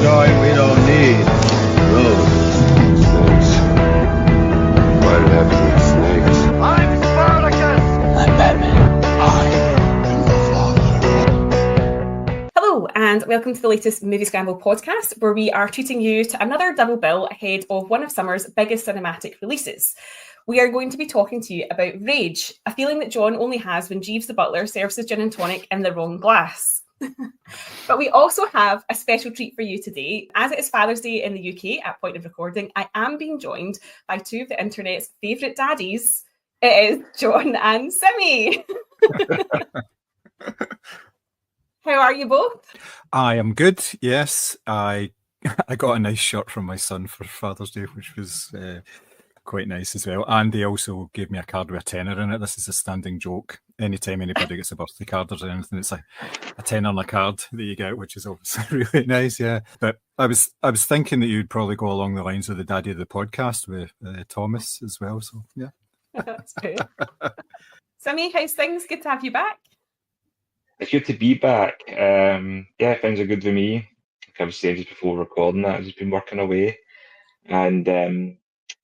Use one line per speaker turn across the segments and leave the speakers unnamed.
joy we don't need. Roads.
Snakes. Why did it have to be snakes?
I'm Spartacus!
I'm Batman.
Hello, and welcome to the latest Moviescramble podcast, where we are treating you to another double bill ahead of one of summer's biggest cinematic releases. We are going to be talking to you about Rage, a feeling that John only has when Jeeves the butler serves his gin and tonic in the wrong glass. But we also have a special treat for you today. As it is Father's Day in the UK at point of recording, I am being joined by two of the internet's favourite daddies. It is John and Simmy. How are you both?
I am good, yes. I got a nice shirt from my son for Father's Day, which was quite nice as well. And they also gave me a card with a tenner in it. This is a standing joke. Anytime anybody gets a birthday card or anything, it's a tenner on a card that you get, which is obviously really nice, yeah. But I was thinking that you'd probably go along the lines of the daddy of the podcast with Thomas as well, so yeah.
That's good. Simmy, how's things? Good to have you back.
It's good to be back. Yeah, things are good with me. Like I was saying just before recording that, I've just been working away. And when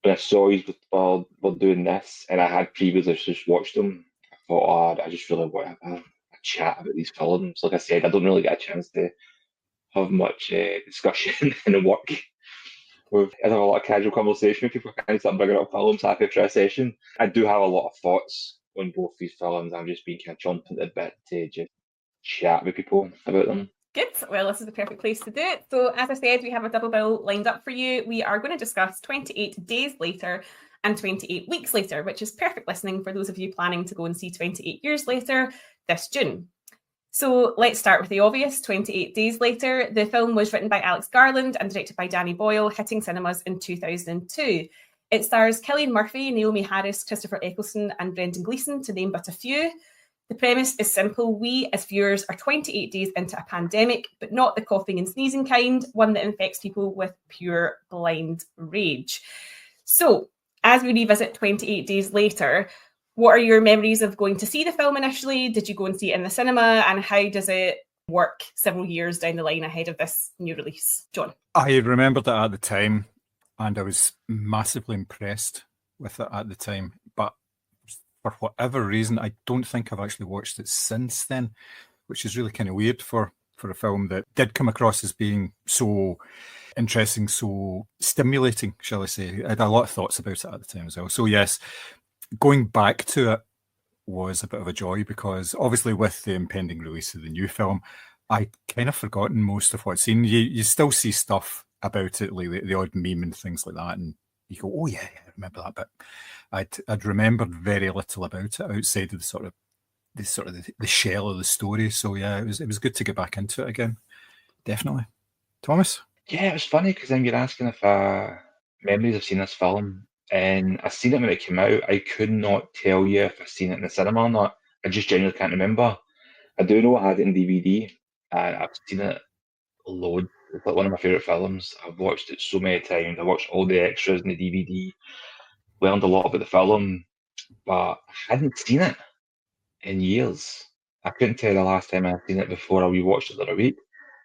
I saw you were doing this, and I had previously just watched them, I thought, I just really want to have a chat about these films. Like I said, I don't really get a chance to have much discussion in work. I have a lot of casual conversation with people. I kind of start bringing up films halfway through a session. I do have a lot of thoughts on both these films. I'm just being kind of chomping at the bit to just chat with people about them.
Good. Well, this is the perfect place to do it. So, as I said, we have a double bill lined up for you. We are going to discuss 28 Days Later and 28 Weeks Later, which is perfect listening for those of you planning to go and see 28 Years Later this June. So let's start with the obvious, 28 Days Later. The film was written by Alex Garland and directed by Danny Boyle, hitting cinemas in 2002. It stars Cillian Murphy, Naomi Harris, Christopher Eccleston and Brendan Gleeson, to name but a few. The premise is simple. We, as viewers, are 28 days into a pandemic, but not the coughing and sneezing kind, one that infects people with pure blind rage. So, as we revisit 28 Days Later, what are your memories of going to see the film initially? Did you go and see it in the cinema? And how does it work several years down the line ahead of this new release? John?
I remembered that at the time, and I was massively impressed with it at the time. But for whatever reason, I don't think I've actually watched it since then, which is really kind of weird for a film that did come across as being so interesting, so stimulating, shall I say. I had a lot of thoughts about it at the time as well. So yes, going back to it was a bit of a joy, because obviously with the impending release of the new film, I'd kind of forgotten most of what I'd seen. You still see stuff about it, like the odd meme and things like that, and you go, oh yeah, I remember that, but I'd remembered very little about it outside of the shell of the story. So yeah, it was good to get back into it again. Definitely. Thomas?
Yeah, it was funny because then you're asking if memories of seeing this film, and I seen it when it came out. I could not tell you if I seen it in the cinema or not. I just genuinely can't remember. I do know I had it in DVD, and I've seen it loads. It's like one of my favourite films. I've watched it so many times. I watched all the extras in the DVD, learned a lot about the film, but I hadn't seen it in years. I couldn't tell the last time I had seen it before I rewatched it the other week,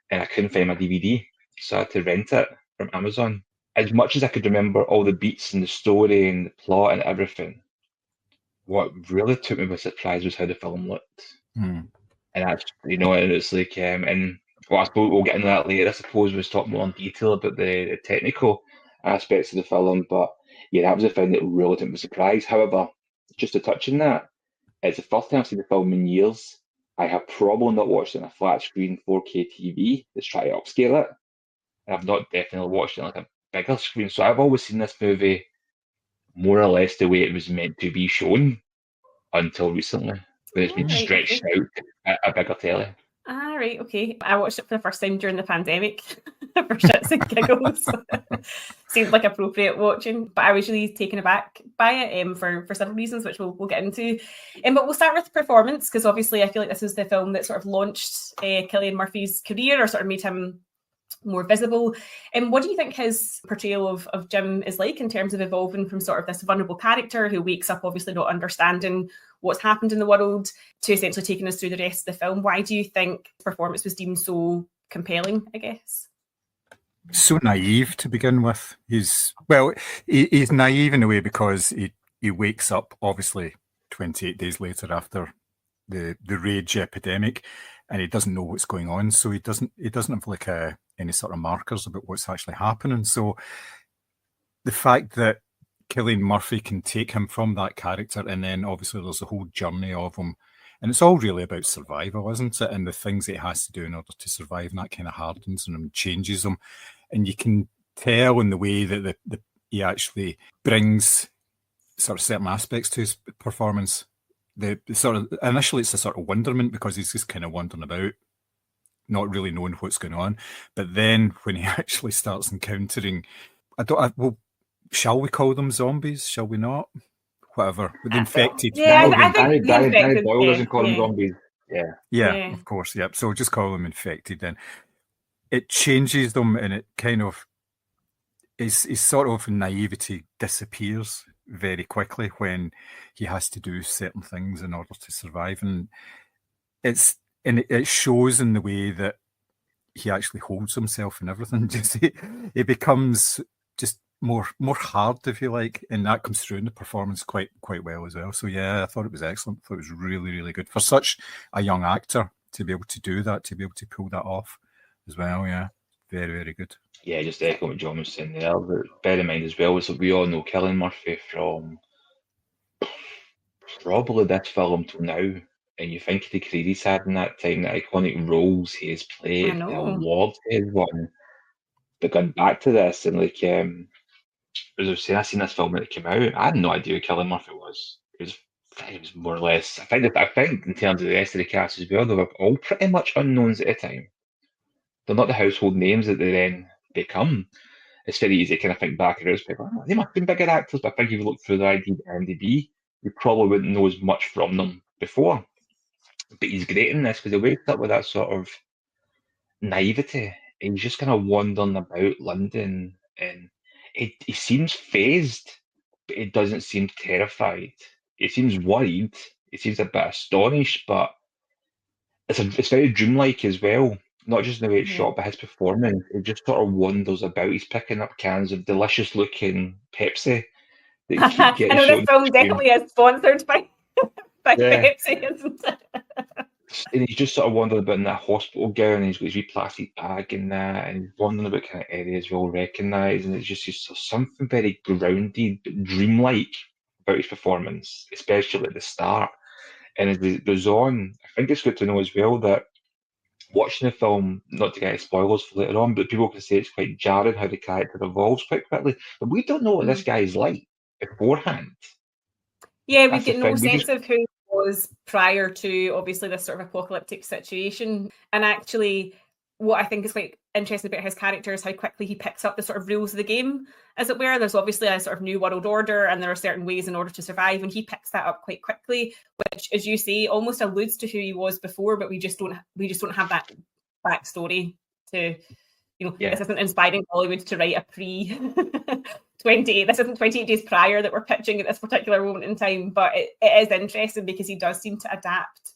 and I couldn't find my DVD, so I had to rent it from Amazon. As much as I could remember all the beats and the story and the plot and everything, what really took me by surprise was how the film looked. And that's, and it's like, and well, I suppose we'll get into that later. I suppose we'll talk more in detail about the technical aspects of the film, but yeah, that was the thing that really took me by surprise. However, just to touch on that, it's the first time I've seen the film in years. I have probably not watched it on a flat screen 4K TV that's trying to upscale it. And I've not definitely watched it on like a bigger screen. So I've always seen this movie more or less the way it was meant to be shown until recently, when it's been stretched out at a bigger telly.
Ah, right, okay. I watched it for the first time during the pandemic for shits and giggles. Seemed like appropriate watching, but I was really taken aback by it for several reasons, which we'll get into. But we'll start with performance, because obviously I feel like this was the film that sort of launched Cillian Murphy's career, or sort of made him more visible. And what do you think his portrayal of Jim is like in terms of evolving from sort of this vulnerable character who wakes up obviously not understanding what's happened in the world to essentially taking us through the rest of the film? Why do you think performance was deemed so compelling, I guess?
so naive to begin with. He's naive in a way because he wakes up obviously 28 days later after the rage epidemic, and he doesn't know what's going on. So he doesn't have like any sort of markers about what's actually happening. So the fact that Cillian Murphy can take him from that character, and then obviously there's a whole journey of him, and it's all really about survival, isn't it? And the things that he has to do in order to survive, and that kind of hardens him and changes him. And you can tell in the way that he actually brings sort of certain aspects to his performance. The sort of initially it's a sort of wonderment because he's just kind of wandering about, not really knowing what's going on. But then when he actually starts encountering, shall we call them zombies? Shall we not? Whatever. With the infected.
Yeah, I
Danny
think the infected.
Boyle doesn't call them
yeah.
zombies.
Yeah,
Yeah.
of course. Yeah. So just call them infected then. It changes them, and it kind of his sort of naivety disappears very quickly when he has to do certain things in order to survive. And it shows in the way that he actually holds himself and everything. Just he becomes just more hard, if you like, and that comes through in the performance quite well as well. So yeah, I thought it was excellent. I thought it was really, really good for such a young actor to be able to do that, to be able to pull that off as well. Yeah, very, very good.
Yeah, just to echo what John was saying there. But bear in mind as well is that we all know Cillian Murphy from probably this film till now. And you think of the career he's had in that time, the iconic roles he has
I
played, the
know.
awards he has won. But going back to this, and like, as I was saying, I seen this film when it came out. I had no idea who Cillian Murphy was. It was more or less. I think in terms of the rest of the cast as well, they were all pretty much unknowns at the time. They're not the household names that they then become. It's very easy to kind of think back and realize, oh, they must have been bigger actors, but I think if you look through the IMDb, you probably wouldn't know as much from them before. But he's great in this because he wakes up with that sort of naivety. He's just kind of wandering about London, and he seems phased, but he doesn't seem terrified. He seems worried. He seems a bit astonished, but it's very dreamlike as well. Not just in the way it's shot, but his performance. He just sort of wanders about. He's picking up cans of delicious looking Pepsi that keep
I
getting
know
shown.
this film definitely is sponsored by
Yeah.
Pepsi, isn't it?
And he's just sort of wandering about in that hospital gown, and he's got his wee plastic bag and that, and he's wandering about kind of areas we all recognise, and it's just something very grounded, but dreamlike about his performance, especially at the start. And as it goes on, I think it's good to know as well that watching the film, not to get any spoilers for later on, but people can say it's quite jarring how the character evolves quite quickly. But we don't know what this guy is like beforehand.
Yeah, we
That's the
get no
thing.
sense of who he was prior to obviously this sort of apocalyptic situation. And actually, what I think is quite interesting about his character is how quickly he picks up the sort of rules of the game, as it were. There's obviously a sort of new world order, and there are certain ways in order to survive, and he picks that up quite quickly, which, as you say, almost alludes to who he was before, but we just don't have that backstory to, this isn't inspiring Hollywood to write a pre 28. This isn't 28 days prior that we're pitching at this particular moment in time, but it is interesting because he does seem to adapt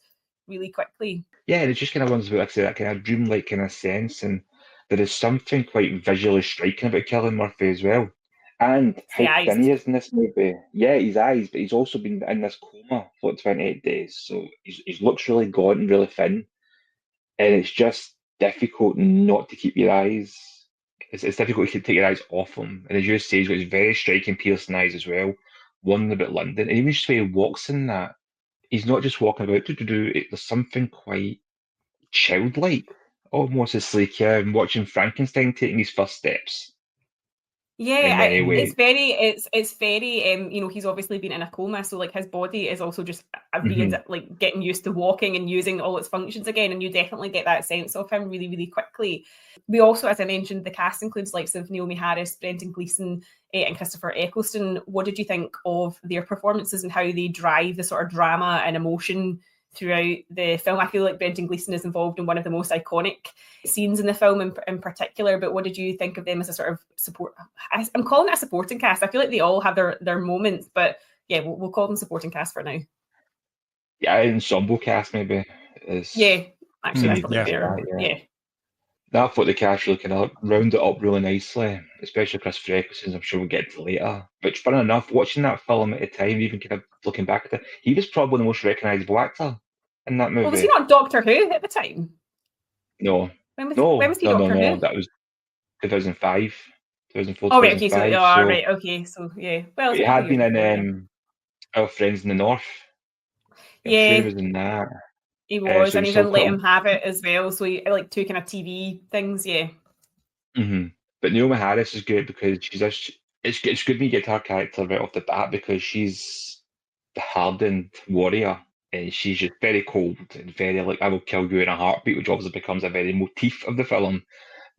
really quickly.
Yeah, and it just kind of wonders about, like I say, that kind of dreamlike kind of sense, and there is something quite visually striking about Cillian Murphy as well. And how thin he is in this movie. Yeah, his eyes, but he's also been in this coma for 28 days, so he looks really gaunt and really thin, and it's just difficult not to keep your eyes. It's difficult to take your eyes off him, and as you say, he's got his very striking, piercing eyes as well. Wondering about London, and even just the way he walks in that, he's not just walking about. There's something quite childlike, almost. It's like watching Frankenstein taking his first steps.
Yeah, it's very, he's obviously been in a coma, so like his body is also just like getting used to walking and using all its functions again, and you definitely get that sense of him really, really quickly. We also, as I mentioned, the cast includes likes of Naomi Harris, Brendan Gleeson, and Christopher Eccleston. What did you think of their performances and how they drive the sort of drama and emotion throughout the film? I feel like Brendan Gleeson is involved in one of the most iconic scenes in the film in particular, but what did you think of them as a sort of support? I'm calling it a supporting cast. I feel like they all have their moments, but yeah, we'll call them supporting cast for now.
Yeah, ensemble cast maybe.
Yeah, actually that's probably fair. Yeah.
I thought the cast really kind of rounded it up really nicely, especially Chris Eccleston. I'm sure we'll get to later. But fun enough, watching that film at the time, even kind of looking back at it, he was probably the most recognisable actor in that movie.
Well, was he not Doctor Who at the time?
No.
When was he
No,
Doctor Who?
that was 2005, 2004,
Oh, right, okay,
2005.
right, okay, so yeah. Well,
he had been in Our Friends in the North. I'm sure he was in that.
He was,
so
and he
still
didn't let him have it as well. So he like two kind of TV things, yeah.
Mm-hmm. But Naomi Harris is good because it's good when you get her character right off the bat because she's the hardened warrior and she's just very cold and very like I will kill you in a heartbeat, which obviously becomes a very motif of the film.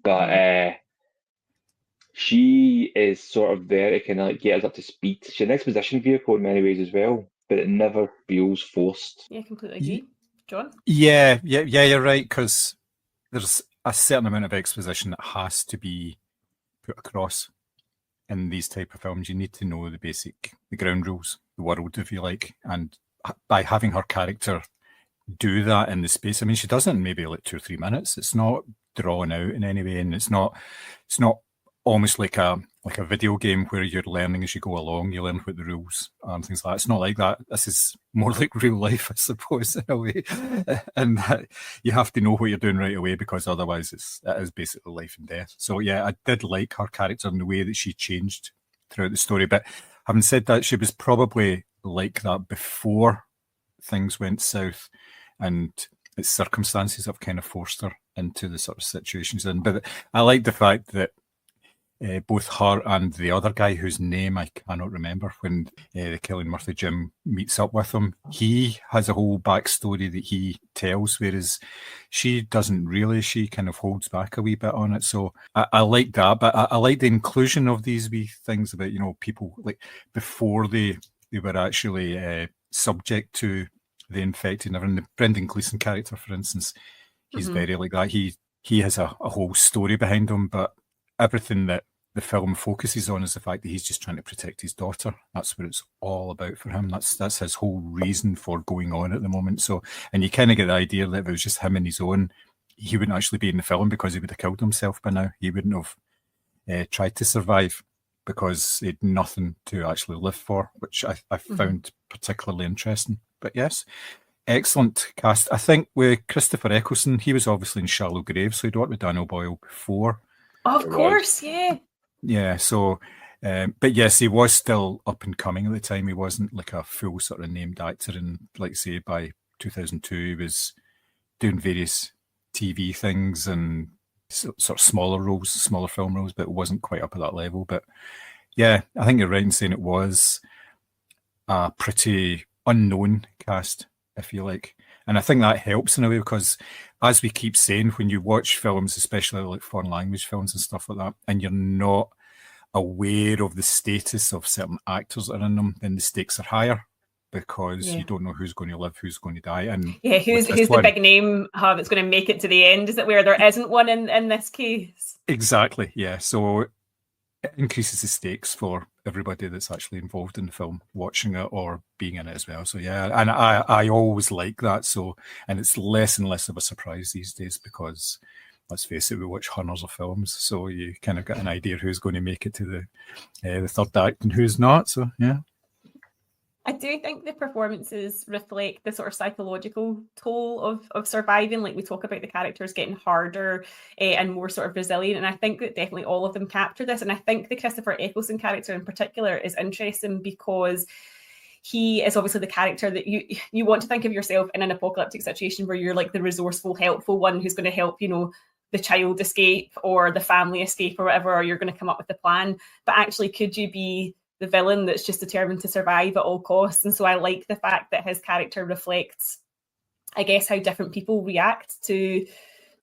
But she is sort of there to kind of like get us up to speed. She's an exposition vehicle in many ways as well, but it never feels forced.
Yeah, completely agree. John?
Yeah, you're right, because there's a certain amount of exposition that has to be put across in these type of films. You need to know the ground rules, the world, if you like, and by having her character do that in the space, I mean, she does it in maybe like 2 or 3 minutes. It's not drawn out in any way, and it's not almost like a video game where you're learning as you go along. You learn what the rules are and things like that. It's not like that. This is more like real life, I suppose, in a way. And you have to know what you're doing right away because otherwise it is basically life and death. So yeah, I did like her character and the way that she changed throughout the story. But having said that, she was probably like that before things went south, and its circumstances have kind of forced her into the sort of situations in. But I like the fact that both her and the other guy whose name I cannot remember, when the Cillian Murphy Jim meets up with him, he has a whole backstory that he tells, whereas she doesn't really. She kind of holds back a wee bit on it. So I like that, but I like the inclusion of these wee things about, you know, people like before they were actually subject to the infected. And the Brendan Gleeson character, for instance, he's very like that. He has a whole story behind him, but everything that the film focuses on is the fact that he's just trying to protect his daughter. That's what it's all about for him. That's his whole reason for going on at the moment. So, and you kind of get the idea that if it was just him and his own, he wouldn't actually be in the film because he would have killed himself by now. He wouldn't have tried to survive because he had nothing to actually live for, which I found particularly interesting. But yes, excellent cast. I think with Christopher Eccleston, he was obviously in Shallow Grave, so he'd worked with Daniel Boyle before.
Of course, yeah.
Yeah, so, but yes, he was still up and coming at the time. He wasn't like a full sort of named actor. And like say, by 2002, he was doing various TV things and sort of smaller roles, smaller film roles, but it wasn't quite up at that level. But yeah, I think you're right in saying it was a pretty unknown cast, if you like. And I think that helps in a way because, as we keep saying, when you watch films, especially like foreign language films and stuff like that, and you're not aware of the status of certain actors that are in them, then the stakes are higher because you don't know who's going to live, who's going to die. And
yeah, who's the big name that's going to make it to the end? Is it where there isn't one in this case?
Exactly, yeah. So it increases the stakes for everybody that's actually involved in the film, watching it or being in it as well. So yeah, and I always like that. So, and it's less and less of a surprise these days because, let's face it, we watch hundreds of films, so you kind of get an idea who's going to make it to the third act and who's not. So yeah.
I do think the performances reflect the sort of psychological toll of surviving. Like we talk about the characters getting harder and more sort of resilient. And I think that definitely all of them capture this. And I think the Christopher Eccleston character in particular is interesting because he is obviously the character that you want to think of yourself in an apocalyptic situation where you're like the resourceful, helpful one who's going to help, you know, the child escape or the family escape or whatever, or you're going to come up with the plan. But actually, could you be the villain that's just determined to survive at all costs? And so I like the fact that his character reflects, I guess, how different people react to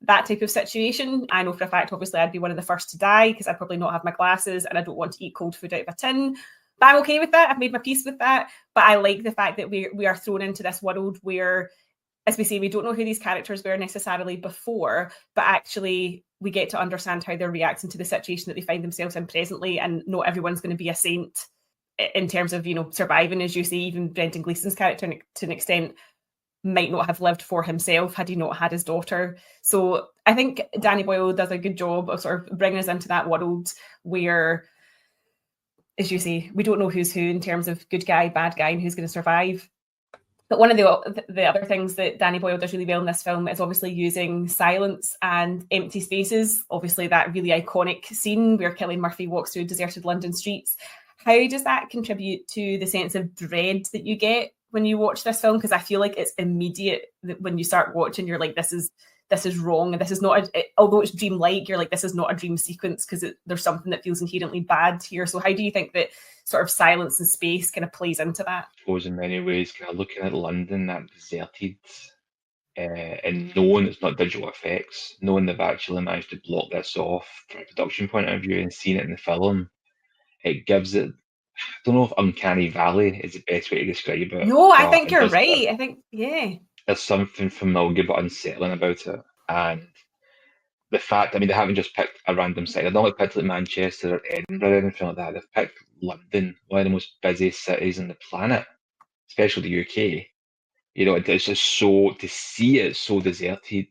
that type of situation. I know for a fact, obviously, I'd be one of the first to die because I'd probably not have my glasses and I don't want to eat cold food out of a tin. But I'm okay with that. I've made my peace with that. But I like the fact that we are thrown into this world where, as we say, we don't know who these characters were necessarily before, but actually we get to understand how they're reacting to the situation that they find themselves in presently. And not everyone's going to be a saint in terms of, you know, surviving, as you say. Even Brendan Gleeson's character to an extent might not have lived for himself had he not had his daughter. So I think Danny Boyle does a good job of sort of bringing us into that world where, as you say, we don't know who's who in terms of good guy, bad guy, and who's going to survive. But one of the other things that Danny Boyle does really well in this film is obviously using silence and empty spaces. Obviously, that really iconic scene where Cillian Murphy walks through deserted London streets. How does that contribute to the sense of dread that you get when you watch this film? Because I feel like it's immediate that when you start watching, you're like, this is wrong, and this is not although it's dreamlike, you're like, this is not a dream sequence, because there's something that feels inherently bad here. So how do you think that sort of silence and space kind of plays into that?
I suppose in many ways, kind of looking at London, that deserted, and knowing it's not digital effects, knowing they've actually managed to block this off from a production point of view and seeing it in the film, it gives it, I don't know if uncanny valley is the best way to describe it.
No, I think you're right. I think, yeah.
There's something familiar but unsettling about it. And the fact, I mean, they haven't just picked a random site. They've not like picked like Manchester or Edinburgh or anything like that. They've picked London, one of the most busiest cities on the planet, especially the UK. You know, it's just so, to see it so deserted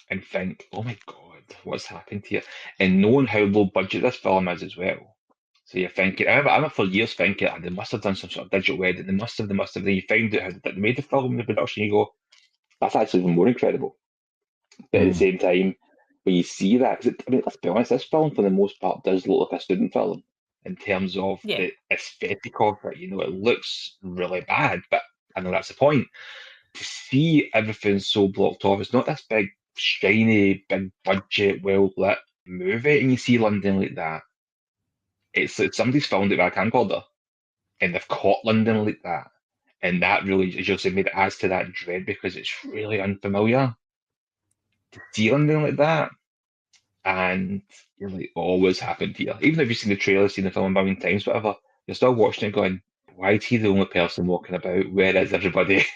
and think, oh my God, what's happened here? And knowing how low budget this film is as well. So you're thinking, I remember for years thinking, they must have done some sort of digital edit, they must have. Then you find out how they made the film, the production, you go, that's actually even more incredible. But at the same time, when you see that, because I mean, let's be honest, this film for the most part does look like a student film in terms of the aesthetic of it. You know, it looks really bad, but I know that's the point. To see everything so blocked off, it's not this big, shiny, big budget, well lit movie, and you see London like that. It's somebody's filmed it with a camcorder, and they've caught London like that. And that really, as you said, made it adds to that dread because it's really unfamiliar to see London like that. And you're like, oh, what's happened here? Even if you've seen the trailer, seen the film a million times, whatever, you're still watching it going, why is he the only person walking about? Where is everybody?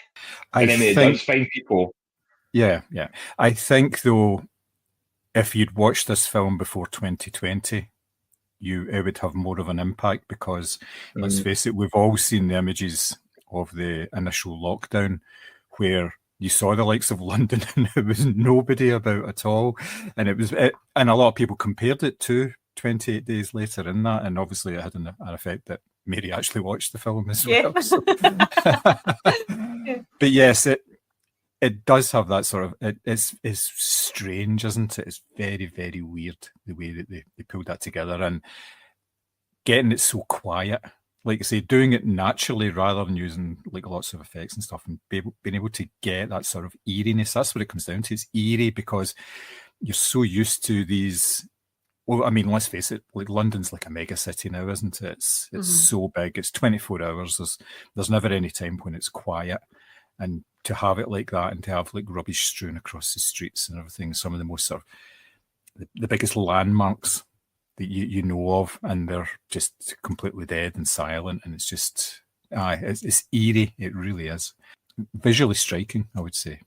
And then it does find people.
Yeah. I think, though, if you'd watched this film before 2020, it would have more of an impact because, let's face it, we've all seen the images of the initial lockdown where you saw the likes of London and there was nobody about at all. And and a lot of people compared it to 28 Days Later in that. And obviously it had an effect that Mary actually watched the film as well. So. But yes, it does have that sort of, it's strange, isn't it? It's very, very weird the way that they pulled that together and getting it so quiet. Like I say, doing it naturally rather than using like lots of effects and stuff, and being able to get that sort of eeriness. That's what it comes down to. It's eerie because you're so used to these. Well, I mean, let's face it, like London's like a mega city now, isn't it? It's so big. It's 24 hours. There's never any time when it's quiet. And to have it like that and to have like rubbish strewn across the streets and everything, some of the most sort of the biggest landmarks that you know of, and they're just completely dead and silent, and it's just it's eerie. It really is visually striking, I would say.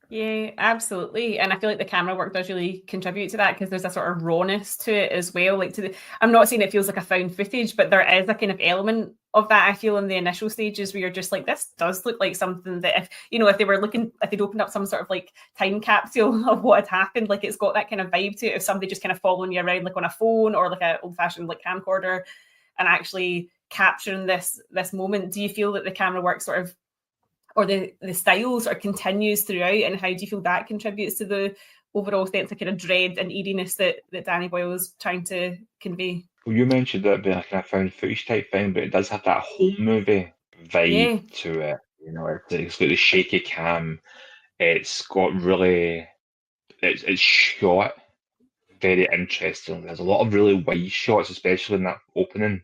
Yeah, absolutely. And I feel like the camera work does really contribute to that because there's a sort of rawness to it as well. Like I'm not saying it feels like a found footage, but there is a kind of element of that, I feel, in the initial stages where you're just like, this does look like something that if they'd opened up some sort of like time capsule of what had happened, like it's got that kind of vibe to it of somebody just kind of following you around like on a phone or like an old fashioned like camcorder and actually capturing this moment. Do you feel that the camera work sort of, or the style sort of continues throughout, and how do you feel that contributes to the overall sense of kind of dread and eeriness that Danny Boyle is trying to convey?
Well, you mentioned that being a kind of found footage type thing, but it does have that home movie vibe to it. You know, it's got the shaky cam. It's got really, it's shot very interesting. There's a lot of really wide shots, especially in that opening,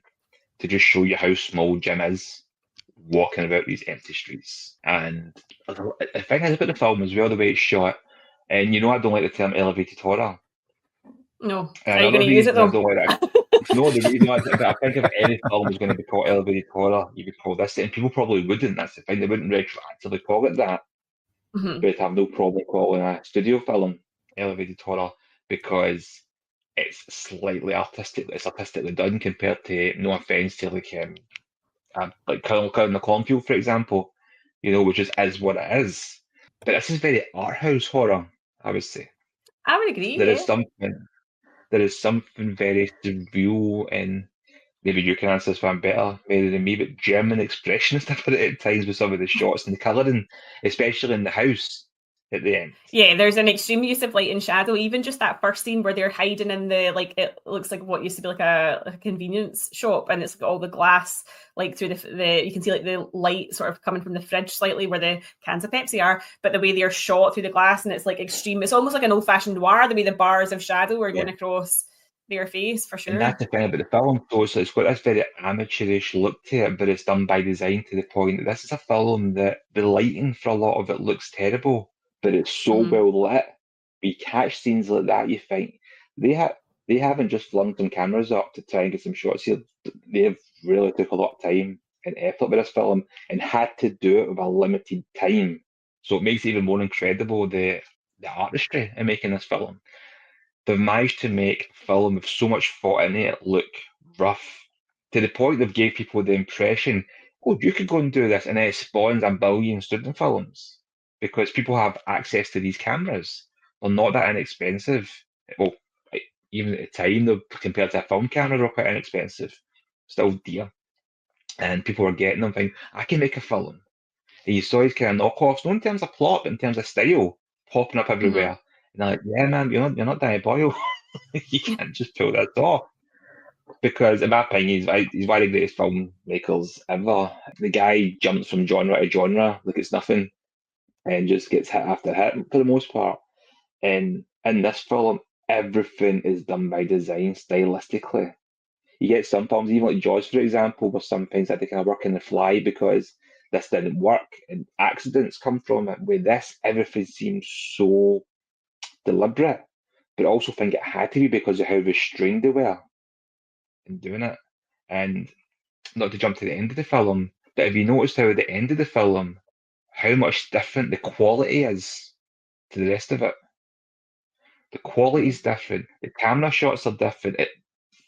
to just show you how small Jim is walking about these empty streets. And the thing is about the film as well, the way it's shot, and I don't like the term elevated horror.
No, are you going to use it though?
No, the reason I think if any film was going to be called elevated horror, you would call this, and people probably wouldn't. That's the thing, they wouldn't retroactively call it that. But I'd have no problem calling a studio film elevated horror because it's slightly artistic. It's artistically done compared to, no offense to like Colonel Cornfield, for example. which is what it is. But this is very art house horror, I would say.
I would agree.
There
Yeah.
is something very surreal, and maybe you can answer this one better maybe than me, but German expressionist about it at times with some of the shots and the colouring, especially in the house at the end.
Yeah, there's an extreme use of light and shadow. Even just that first scene where they're hiding in the, like, it looks like what used to be like a convenience shop, and it's got all the glass, like through the you can see like the light sort of coming from the fridge slightly where the cans of Pepsi are, but the way they're shot through the glass, and it's like extreme. It's almost like an old-fashioned noir, the way the bars of shadow are going across their face, for sure.
And that's the thing about the film. So it's got this very amateurish look to it, but it's done by design to the point that this is a film that the lighting for a lot of it looks terrible, but it's so well lit. You catch scenes like that, you think they haven't just flung some cameras up to try and get some shots here. They've really took a lot of time and effort with this film and had to do it with a limited time. So it makes it even more incredible the artistry in making this film. They've managed to make a film with so much thought in it look rough to the point they've gave people the impression, oh, you could go and do this, and then it spawns a billion student films because people have access to these cameras. They're not that inexpensive. Well, even at the time, though, compared to a film camera, they're quite inexpensive. Still dear. And people were getting them thinking, I can make a film. And you saw these kind of knockoffs, not in terms of plot, but in terms of style, popping up everywhere. And I'm like, yeah, man, you're not Danny Boyle. You can't just pull that off. Because, in my opinion, he's one of the greatest filmmakers ever. The guy jumps from genre to genre like it's nothing and just gets hit after hit for the most part. And in this film, everything is done by design stylistically. You get some films, even like Jaws, for example, where some things that they kind of work in the fly because this didn't work and accidents come from it. With this, everything seems so deliberate, but I also think it had to be because of how restrained they were in doing it. And not to jump to the end of the film, but have you noticed how at the end of the film, how much different the quality is to the rest of it? The quality is different. The camera shots are different.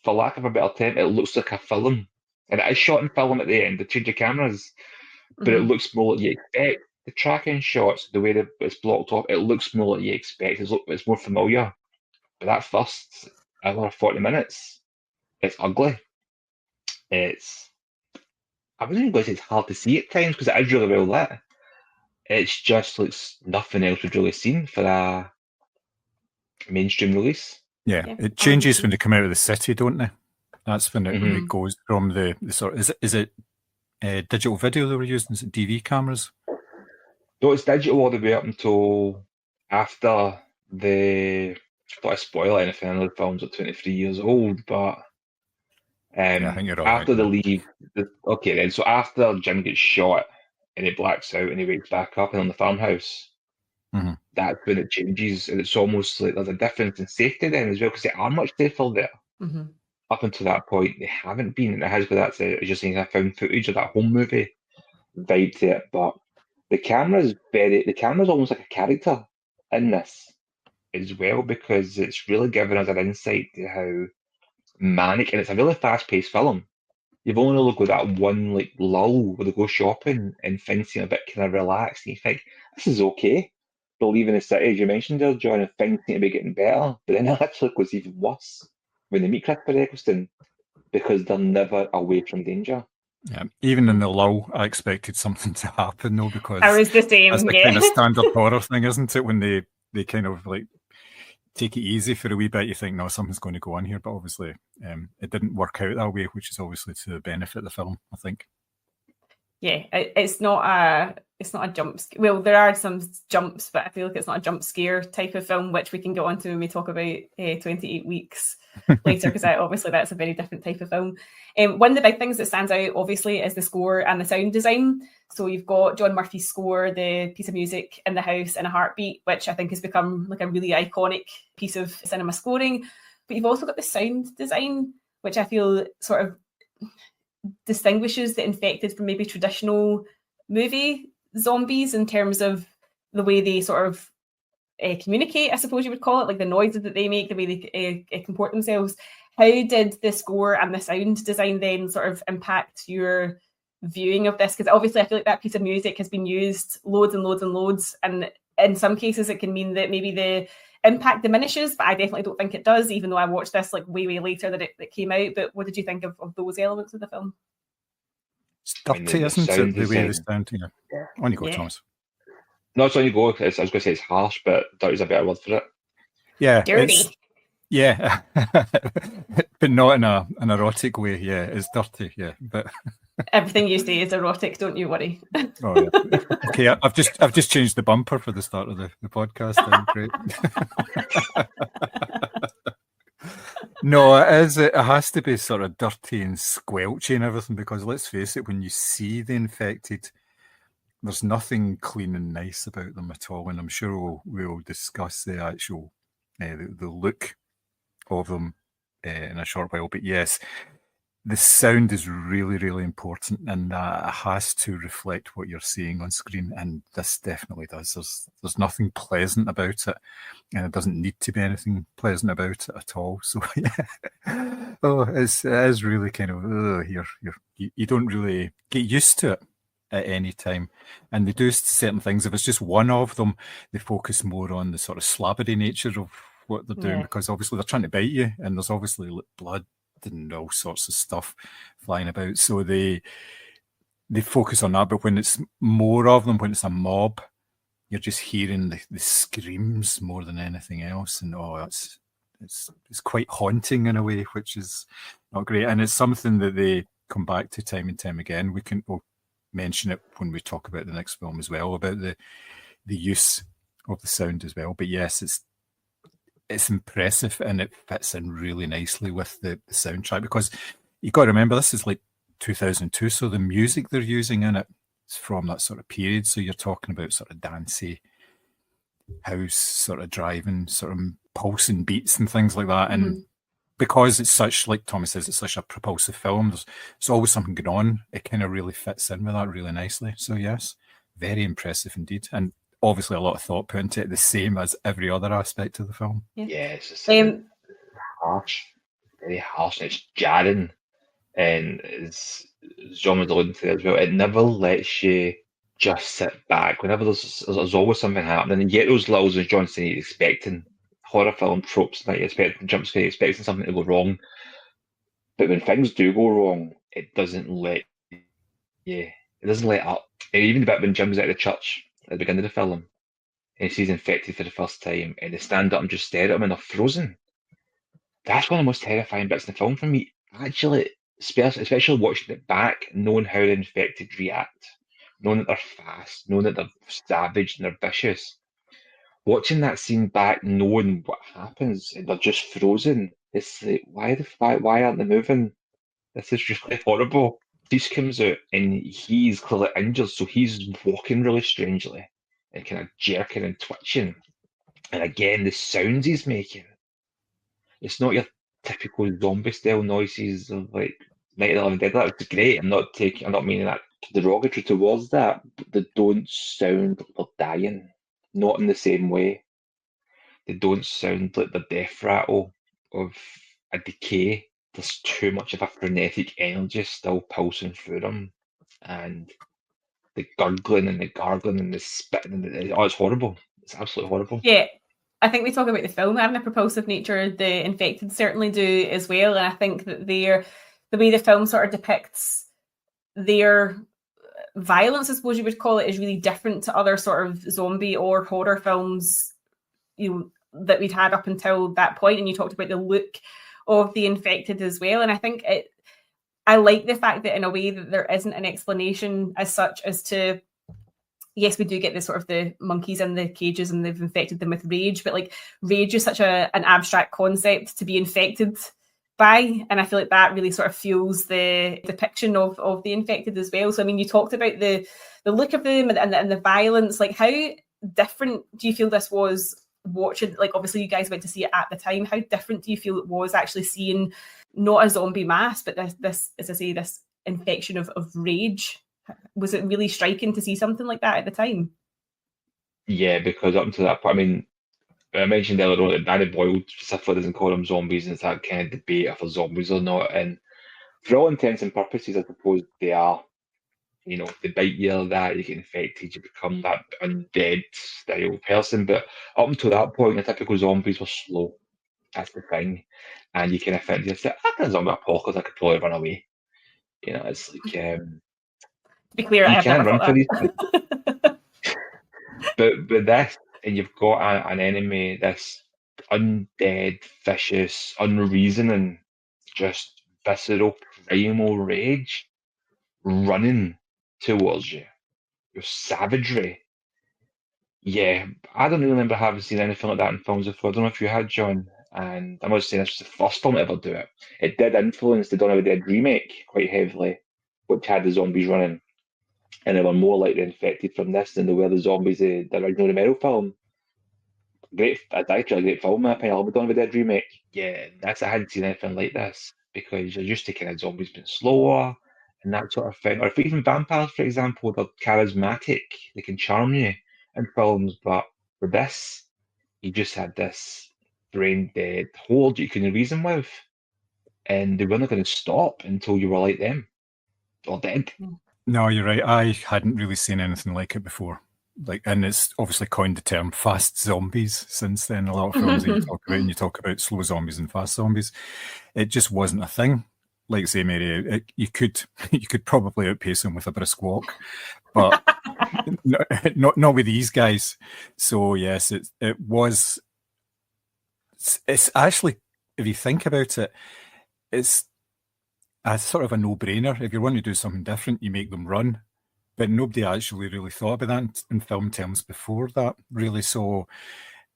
For lack of a better term, it looks like a film. And it is shot in film at the end, they change the cameras, but it looks more like you expect. The tracking shots, the way that it's blocked off, it looks more like you expect. It's more familiar. But that first hour, 40 minutes, it's ugly. I wouldn't even go say it's hard to see at times because it is really well lit. It's just like nothing else we've really seen for a mainstream release.
Yeah, it changes when they come out of the city, don't they? That's when it goes from the sort of, is it digital video they were using? Is it DV cameras?
No, it's digital all the way up until after the. I don't want to spoil anything. I know the films are 23 years old, but
I think you're all
after
right,
they leave, okay then. So after Jim gets shot and he blacks out and he wakes back up and on the farmhouse, that's when it changes, and it's almost like there's a difference in safety then as well because they are much safer there. Up until that point, they haven't been, and it has got that as you're saying, I found footage of that home movie vibe to it, but the camera's almost like a character in this as well because it's really given us an insight to how manic, and it's a really fast-paced film. You've only really got that one like lull where they go shopping and things seem a bit kind of relaxed, and you think this is okay. They're leaving the city, as you mentioned there, John, and things seem to be getting better, but then it actually goes even worse when they meet Christopher Eccleston because they're never away from danger.
Yeah, even in the lull, I expected something to happen though because
I was the same.
that's the kind of standard horror thing, isn't it? When they kind of like take it easy for a wee bit, you think, no, something's going to go on here, but obviously it didn't work out that way, which is obviously to the benefit of the film, I think. Yeah,
it's not a jump. Well, there are some jumps, but I feel like it's not a jump scare type of film, which we can get onto when we talk about 28 Weeks later, because obviously that's a very different type of film. One of the big things that stands out, obviously, is the score and the sound design. So you've got John Murphy's score, the piece of music in the house in a heartbeat, which I think has become like a really iconic piece of cinema scoring. But you've also got the sound design, which I feel sort of distinguishes the infected from maybe traditional movie zombies in terms of the way they sort of communicate, I suppose you would call it, like the noises that they make, the way they comport themselves. How did the score and the sound design then sort of impact your viewing of this? Because obviously I feel like that piece of music has been used loads and loads and loads, and in some cases it can mean that maybe the impact diminishes, but I definitely don't think it does, even though I watched this like way later than it came out. But what did you think of those elements of the film?
It's
I mean,
dirty,
the
isn't
sound
it? The way the
design.
sound, On you go,
Yeah.
Thomas.
No, it's on you go. I was going to say it's harsh, but dirty's a better word for it.
Yeah,
Dirty.
yeah, but not in an erotic way. Yeah, it's dirty. Yeah, but
Everything you say is erotic, don't you worry.
oh yeah. Okay, I've just changed the bumper for the start of the podcast. Great. No, it has to be sort of dirty and squelchy and everything, because let's face it, when you see the infected, there's nothing clean and nice about them at all. And I'm sure we'll discuss the actual the look of them in a short while. But yes, the sound is really, really important, and it has to reflect what you're seeing on screen, and this definitely does. There's nothing pleasant about it, and it doesn't need to be anything pleasant about it at all. So yeah, it is really kind of you don't really get used to it at any time. And they do certain things. If it's just one of them, they focus more on the sort of slabbery nature of what they're doing, because obviously they're trying to bite you, and there's obviously blood and all sorts of stuff flying about. So they focus on that. But when it's more of them, when it's a mob, you're just hearing the screams more than anything else. And it's quite haunting in a way, which is not great. And it's something that they come back to time and time again. We'll mention it when we talk about the next film as well, about the use of the sound as well. But yes, it's impressive, and it fits in really nicely with the soundtrack, because you've got to remember this is like 2002, so the music they're using in it is from that sort of period. So you're talking about sort of dancey house, sort of driving, sort of pulsing beats and things like that. And because it's such, like Thomas says, it's such a propulsive film, there's always something going on. It kind of really fits in with that really nicely. So yes, very impressive indeed. And obviously a lot of thought put into it, the same as every other aspect of the film.
Yeah, it's just harsh, very harsh, and it's jarring. And as John was alluding to as well, it never lets you just sit back. Whenever there's always something happening, and you get those lulls, as John said, you're expecting horror film tropes, that you're expecting jump scare, you're expecting something to go wrong. But when things do go wrong, it doesn't let up. And even the bit when Jim's out of the church at the beginning of the film, and he's infected for the first time, and they stand up and just stare at him and they're frozen. That's one of the most terrifying bits in the film for me. Actually, especially watching it back, knowing how the infected react, knowing that they're fast, knowing that they're savage and they're vicious. Watching that scene back, knowing what happens, and they're just frozen. It's like, why aren't they moving? This is really horrible. This comes out and he's clearly injured, so he's walking really strangely and kind of jerking and twitching. And again, the sounds he's making, it's not your typical zombie style noises of like Night of the Living Dead. That's great. I'm not meaning that derogatory towards that, but they don't sound like they're dying. Not in the same way. They don't sound like the death rattle of a decay. There's too much of a frenetic energy still pulsing through them. And the gurgling and the gargling and the spitting, and it's horrible. It's absolutely horrible.
Yeah, I think we talk about the film having a propulsive nature. The infected certainly do as well, and I think that the way the film sort of depicts their violence, I suppose you would call it, is really different to other sort of zombie or horror films, that we'd had up until that point. And you talked about the look of the infected as well, and I think I like the fact that in a way that there isn't an explanation as such as to, yes, we do get the sort of the monkeys in the cages and they've infected them with rage, but like rage is such an abstract concept to be infected by, and I feel like that really sort of fuels the depiction of the infected as well. So I mean, you talked about the look of them and the violence. Like, how different do you feel this was watching? Like, obviously you guys went to see it at the time. How different do you feel it was actually seeing not a zombie mass, but this, as I say, this infection of rage? Was it really striking to see something like that at the time?
Yeah, because up until that point, I mean, I mentioned earlier on that Danny Boyle specifically doesn't call them zombies, and it's that kind of debate if they're zombies or not. And for all intents and purposes, I suppose they are. they bite you like that, you get infected, you become that undead style person. But up until that point, the typical zombies were slow. That's the thing. And you kind of think to yourself, after a zombie apocalypse, I could probably run away. It's like
To be clear, I
you
have never
can run for
thought
these things.
that.
But this, and you've got an enemy, this undead, vicious, unreasoning, just visceral, primal rage running towards you. Your savagery. Yeah, I don't really remember having seen anything like that in films before. I don't know if you had, John. And I must say, this was the first film to ever do it. It did influence the Dawn of the Dead remake quite heavily, which had the zombies running. And they were more likely infected from this than they were the zombies of the original Romero film. That's actually a great film, in my opinion. I love the Dawn of the Dead remake. Yeah, I hadn't seen anything like this because you're used to kind of zombies being slower and that sort of thing. Or if even vampires, for example, they're charismatic, they can charm you in films, but for this, you just had this brain dead horde you couldn't reason with, and they weren't going to stop until you were like them or dead.
No, you're right. I hadn't really seen anything like it before. And it's obviously coined the term fast zombies since then. A lot of films that you talk about, and you talk about slow zombies and fast zombies. It just wasn't a thing. Like say, Mary, you could probably outpace them with a brisk walk, but not with these guys. So yes, it was. It's actually, if you think about it, it's a sort of a no-brainer. If you want to do something different, you make them run. But nobody actually really thought about that in film terms before that, really. So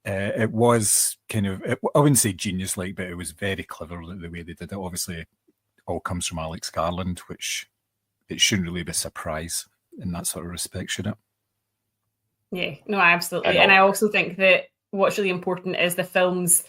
it was kind of, I wouldn't say genius-like, but it was very clever the way they did it. Obviously, it all comes from Alex Garland, which it shouldn't really be a surprise in that sort of respect, should it?
Yeah, no, absolutely. And I also think that what's really important is the film's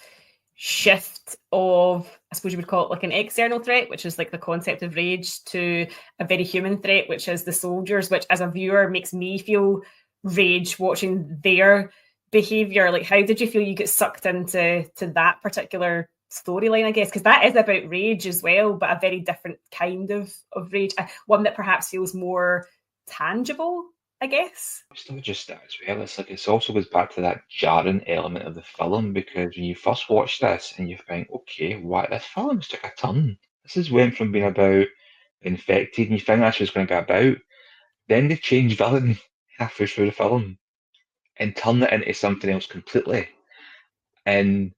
shift of, I suppose you would call it like an external threat, which is like the concept of rage, to a very human threat, which is the soldiers, which as a viewer makes me feel rage watching their behavior. Like, how did you feel you get sucked into that particular storyline, I guess? Because that is about rage as well, but a very different kind of rage, one that perhaps feels more tangible, I guess.
It's not just that as well. It's like it also goes back to that jarring element of the film, because when you first watch this and you think, okay, what, this film's took a turn. This has went from being about infected, and you think that's what it's going to be about. Then they change villain halfway through the film and turn it into something else completely. And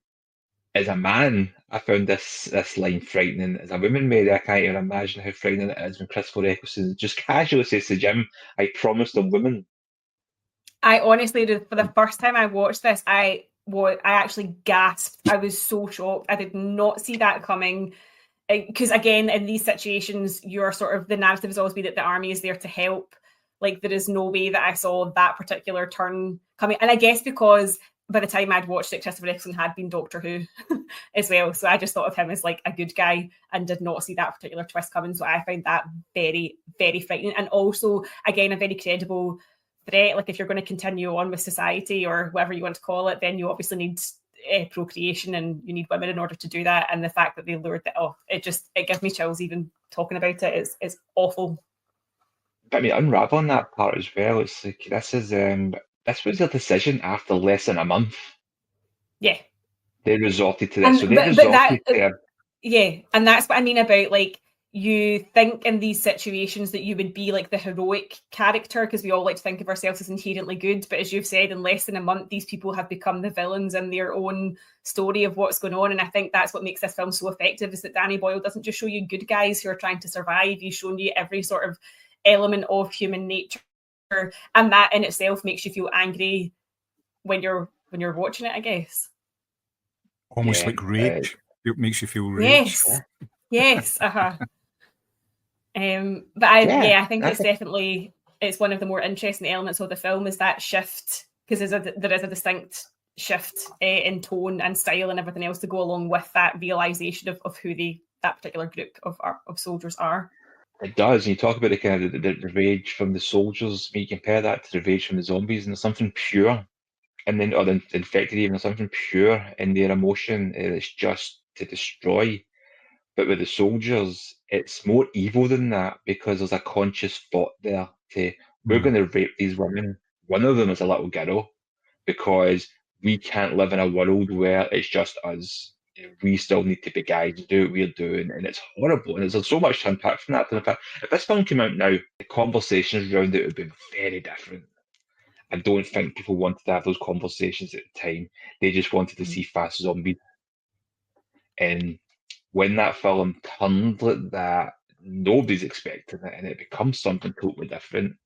as a man, I found this line frightening. As a woman, Mary, I can't even imagine how frightening it is when Christopher Eccleston just casually says to Jim, "I promised a woman."
I honestly, for the first time I watched this, I actually gasped. I was so shocked. I did not see that coming. Because again, in these situations, you're sort of, the narrative has always been that the army is there to help. Like, there is no way that I saw that particular turn coming. And I guess because by the time I'd watched it, Christopher Eccleston had been Doctor Who as well. So I just thought of him as like a good guy and did not see that particular twist coming. So I found that very, very frightening. And also, again, a very credible threat. Like, if you're going to continue on with society or whatever you want to call it, then you obviously need procreation, and you need women in order to do that. And the fact that they lured that off, it gives me chills even talking about it. It's awful.
But I mean, unraveling that part as well, it's like this was their decision after less than a month.
Yeah,
they resorted to this. So
yeah, and that's what I mean about, like, you think in these situations that you would be like the heroic character, because we all like to think of ourselves as inherently good, but as you've said, in less than a month, these people have become the villains in their own story of what's going on. And I think that's what makes this film so effective, is that Danny Boyle doesn't just show you good guys who are trying to survive. He's shown you every sort of element of human nature, and that in itself makes you feel angry when you're watching it, I guess.
Almost like rage. It makes you feel rage.
Yes. But I think it's definitely, it's one of the more interesting elements of the film, is that shift, because there is a distinct shift in tone and style and everything else to go along with that realization of who that particular group of soldiers are.
It does. And you talk about the kind of the rage from the soldiers, you compare that to the rage from the zombies, and there's something pure, and then, or the infected even, there's something pure in their emotion. It's just to destroy. But with the soldiers, it's more evil than that because there's a conscious thought there to we're going to rape these women. One of them is a little girl because we can't live in a world where it's just us. We still need to be guys and do what we're doing, and it's horrible. And there's so much to unpack from that. And if this film came out now, the conversations around it would be very different. I don't think people wanted to have those conversations at the time. They just wanted to see fast zombies. And when that film turned like that, nobody's expecting it, and it becomes something totally different.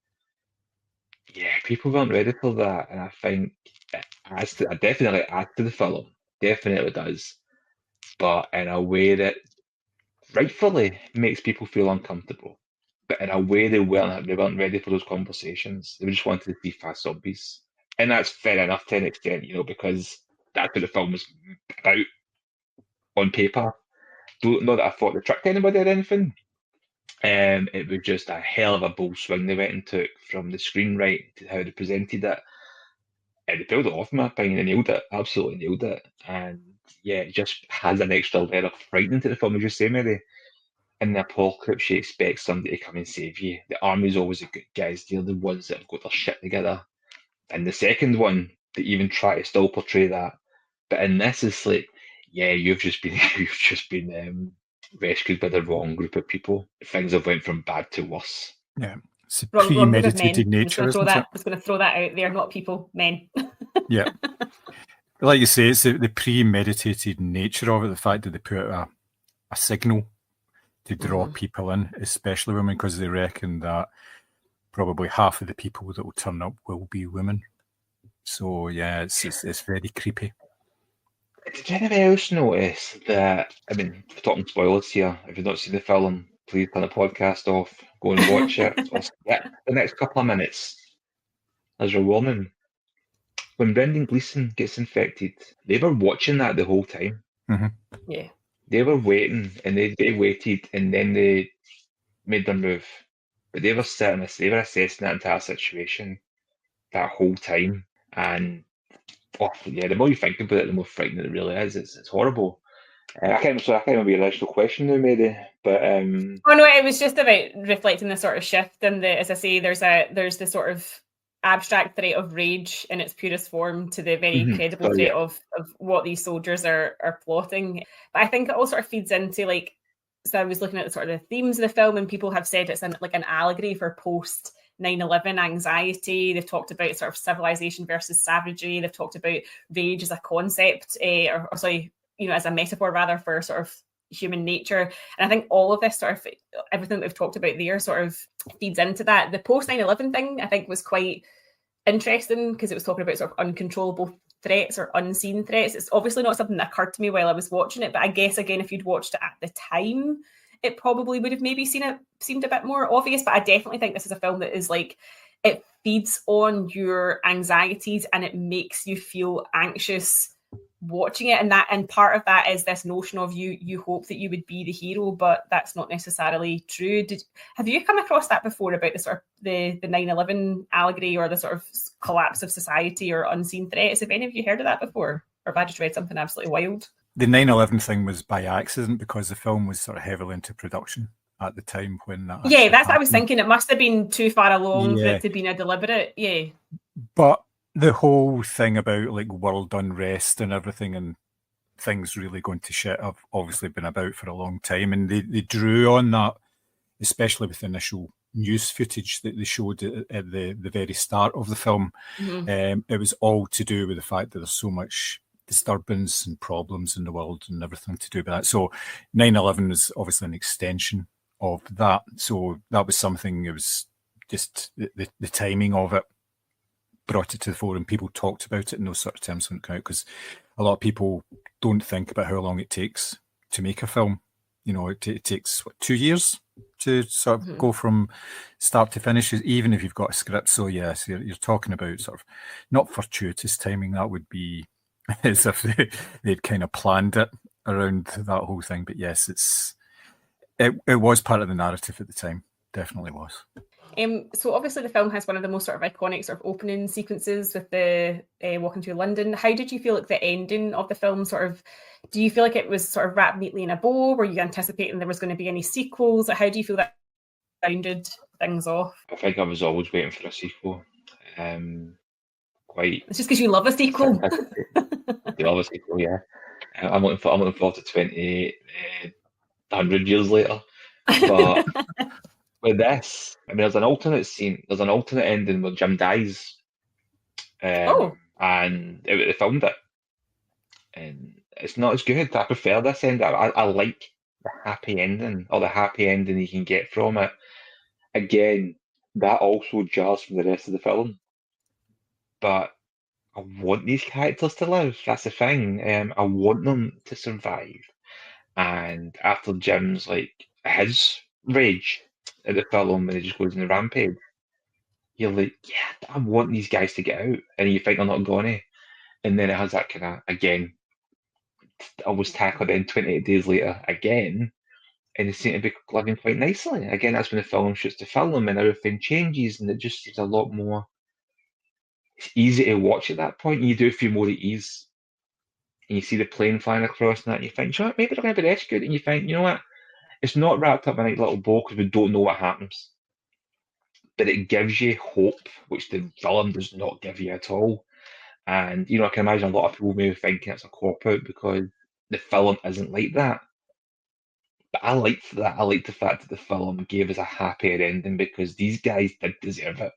Yeah, people weren't ready for that, and I think it definitely adds to the film, definitely does, but in a way that rightfully makes people feel uncomfortable. But in a way they weren't ready for those conversations. They just wanted to see fast zombies, and that's fair enough to an extent, because that's what the film was about on paper. Don't know that I thought they tricked anybody or anything. It was just a hell of a bold swing they went and took from the screenwriting to how they presented it. And they pulled it off, in my opinion. They nailed it, absolutely nailed it. And yeah, it just has an extra layer of frightening to the film, as you say, Mary. In the apocalypse, you expect somebody to come and save you. The army's always the good guys. They're the ones that have got their shit together. And the second one, they even try to still portray that. But in this, it's like, yeah, you've just been rescued by the wrong group of people. Things have went from bad to worse.
Yeah, it's a
Wrong group of men.
premeditated nature, isn't it?
I'm just going to throw that out there. Not people, men.
Yeah. Like you say, it's the premeditated nature of it, the fact that they put a signal to draw people in, especially women, because they reckon that probably half of the people that will turn up will be women. So yeah, it's very creepy.
Did anybody else notice that? I mean, we're talking spoilers here. If you've not seen the film, please turn the podcast off, go and watch it. Or skip the next couple of minutes as your warning. When Brendan Gleeson gets infected, they were watching that the whole time.
Yeah.
They were waiting, and they waited, and then they made their move. But they were they were assessing that entire situation that whole time. And the more you think about it, the more frightening it really is. It's horrible. I can't remember your initial question now, Mary. But
oh no, it was just about reflecting the sort of shift, and as I say, there's the sort of abstract threat of rage in its purest form to the very credible threat of what these soldiers are plotting. But I think it all sort of feeds into so I was looking at the sort of the themes of the film, and people have said it's an allegory for post 9/11 anxiety. They've talked about sort of civilization versus savagery. They've talked about rage as a concept, as a metaphor rather for sort of human nature. And I think all of this sort of everything that we've talked about there sort of feeds into that. The post 9/11 thing I think was quite interesting because it was talking about sort of uncontrollable threats or unseen threats. It's obviously not something that occurred to me while I was watching it, but I guess again, if you'd watched it at the time, it probably would have maybe seemed a bit more obvious. But I definitely think this is a film that is it feeds on your anxieties and it makes you feel anxious watching it, and part of that is this notion of you hope that you would be the hero, but that's not necessarily true. Have you come across that before about the sort of the 9/11 allegory or the sort of collapse of society or unseen threats? Have any of you heard of that before, or have I just read something absolutely wild?
The 9/11 thing was by accident because the film was sort of heavily into production at the time when that.
Yeah, that's what I was thinking. It must have been too far along for it to have been a deliberate. Yeah,
but the whole thing about world unrest and everything and things really going to shit have obviously been about for a long time, and they drew on that, especially with the initial news footage that they showed at the very start of the film. It was all to do with the fact that there's so much disturbance and problems in the world and everything to do with that. So 9/11 was obviously an extension of that. So that was something, it was just the timing of it brought it to the fore, and people talked about it in those sort of terms when it came out, because a lot of people don't think about how long it takes to make a film. It takes 2 years to sort of go from start to finish, even if you've got a script. So yes, you're talking about sort of not fortuitous timing. That would be as if they'd kind of planned it around that whole thing. But yes, it was part of the narrative at the time. Definitely was.
So obviously the film has one of the most sort of iconic sort of opening sequences with the walking through London. How did you feel like the ending of the film sort of, do you feel like it was sort of wrapped neatly in a bow? Were you anticipating there was going to be any sequels? How do you feel that rounded things off?
I think I was always waiting for a sequel. Quite.
It's just because you love a sequel.
You love a sequel, yeah. I'm looking forward to 28, 100 years later. But with this, I mean, there's an alternate scene. There's an alternate ending where Jim dies, and they filmed it, and it's not as good. I prefer this end. I like the happy ending, or the happy ending you can get from it. Again, that also jars from the rest of the film, but I want these characters to live. That's the thing. I want them to survive. And after Jim's his rage at the film when he just goes on the rampage, you're like, yeah, I want these guys to get out, and you think they're not gonna. And then it has that kind of again, almost tackled in 28 days later again, and they seem to be living quite nicely. Again, that's when the film shoots the film and everything changes, and it just seems a lot more. It's easy to watch at that point, and you do feel more at ease. And you see the plane flying across and that, and you think, you know what, maybe they're going to be rescued. And you think, you know what, it's not wrapped up in a nice little bow because we don't know what happens. But it gives you hope, which the film does not give you at all. And, I can imagine a lot of people maybe thinking it's a cop-out because the film isn't like that. But I liked that. I liked the fact that the film gave us a happier ending because these guys did deserve it.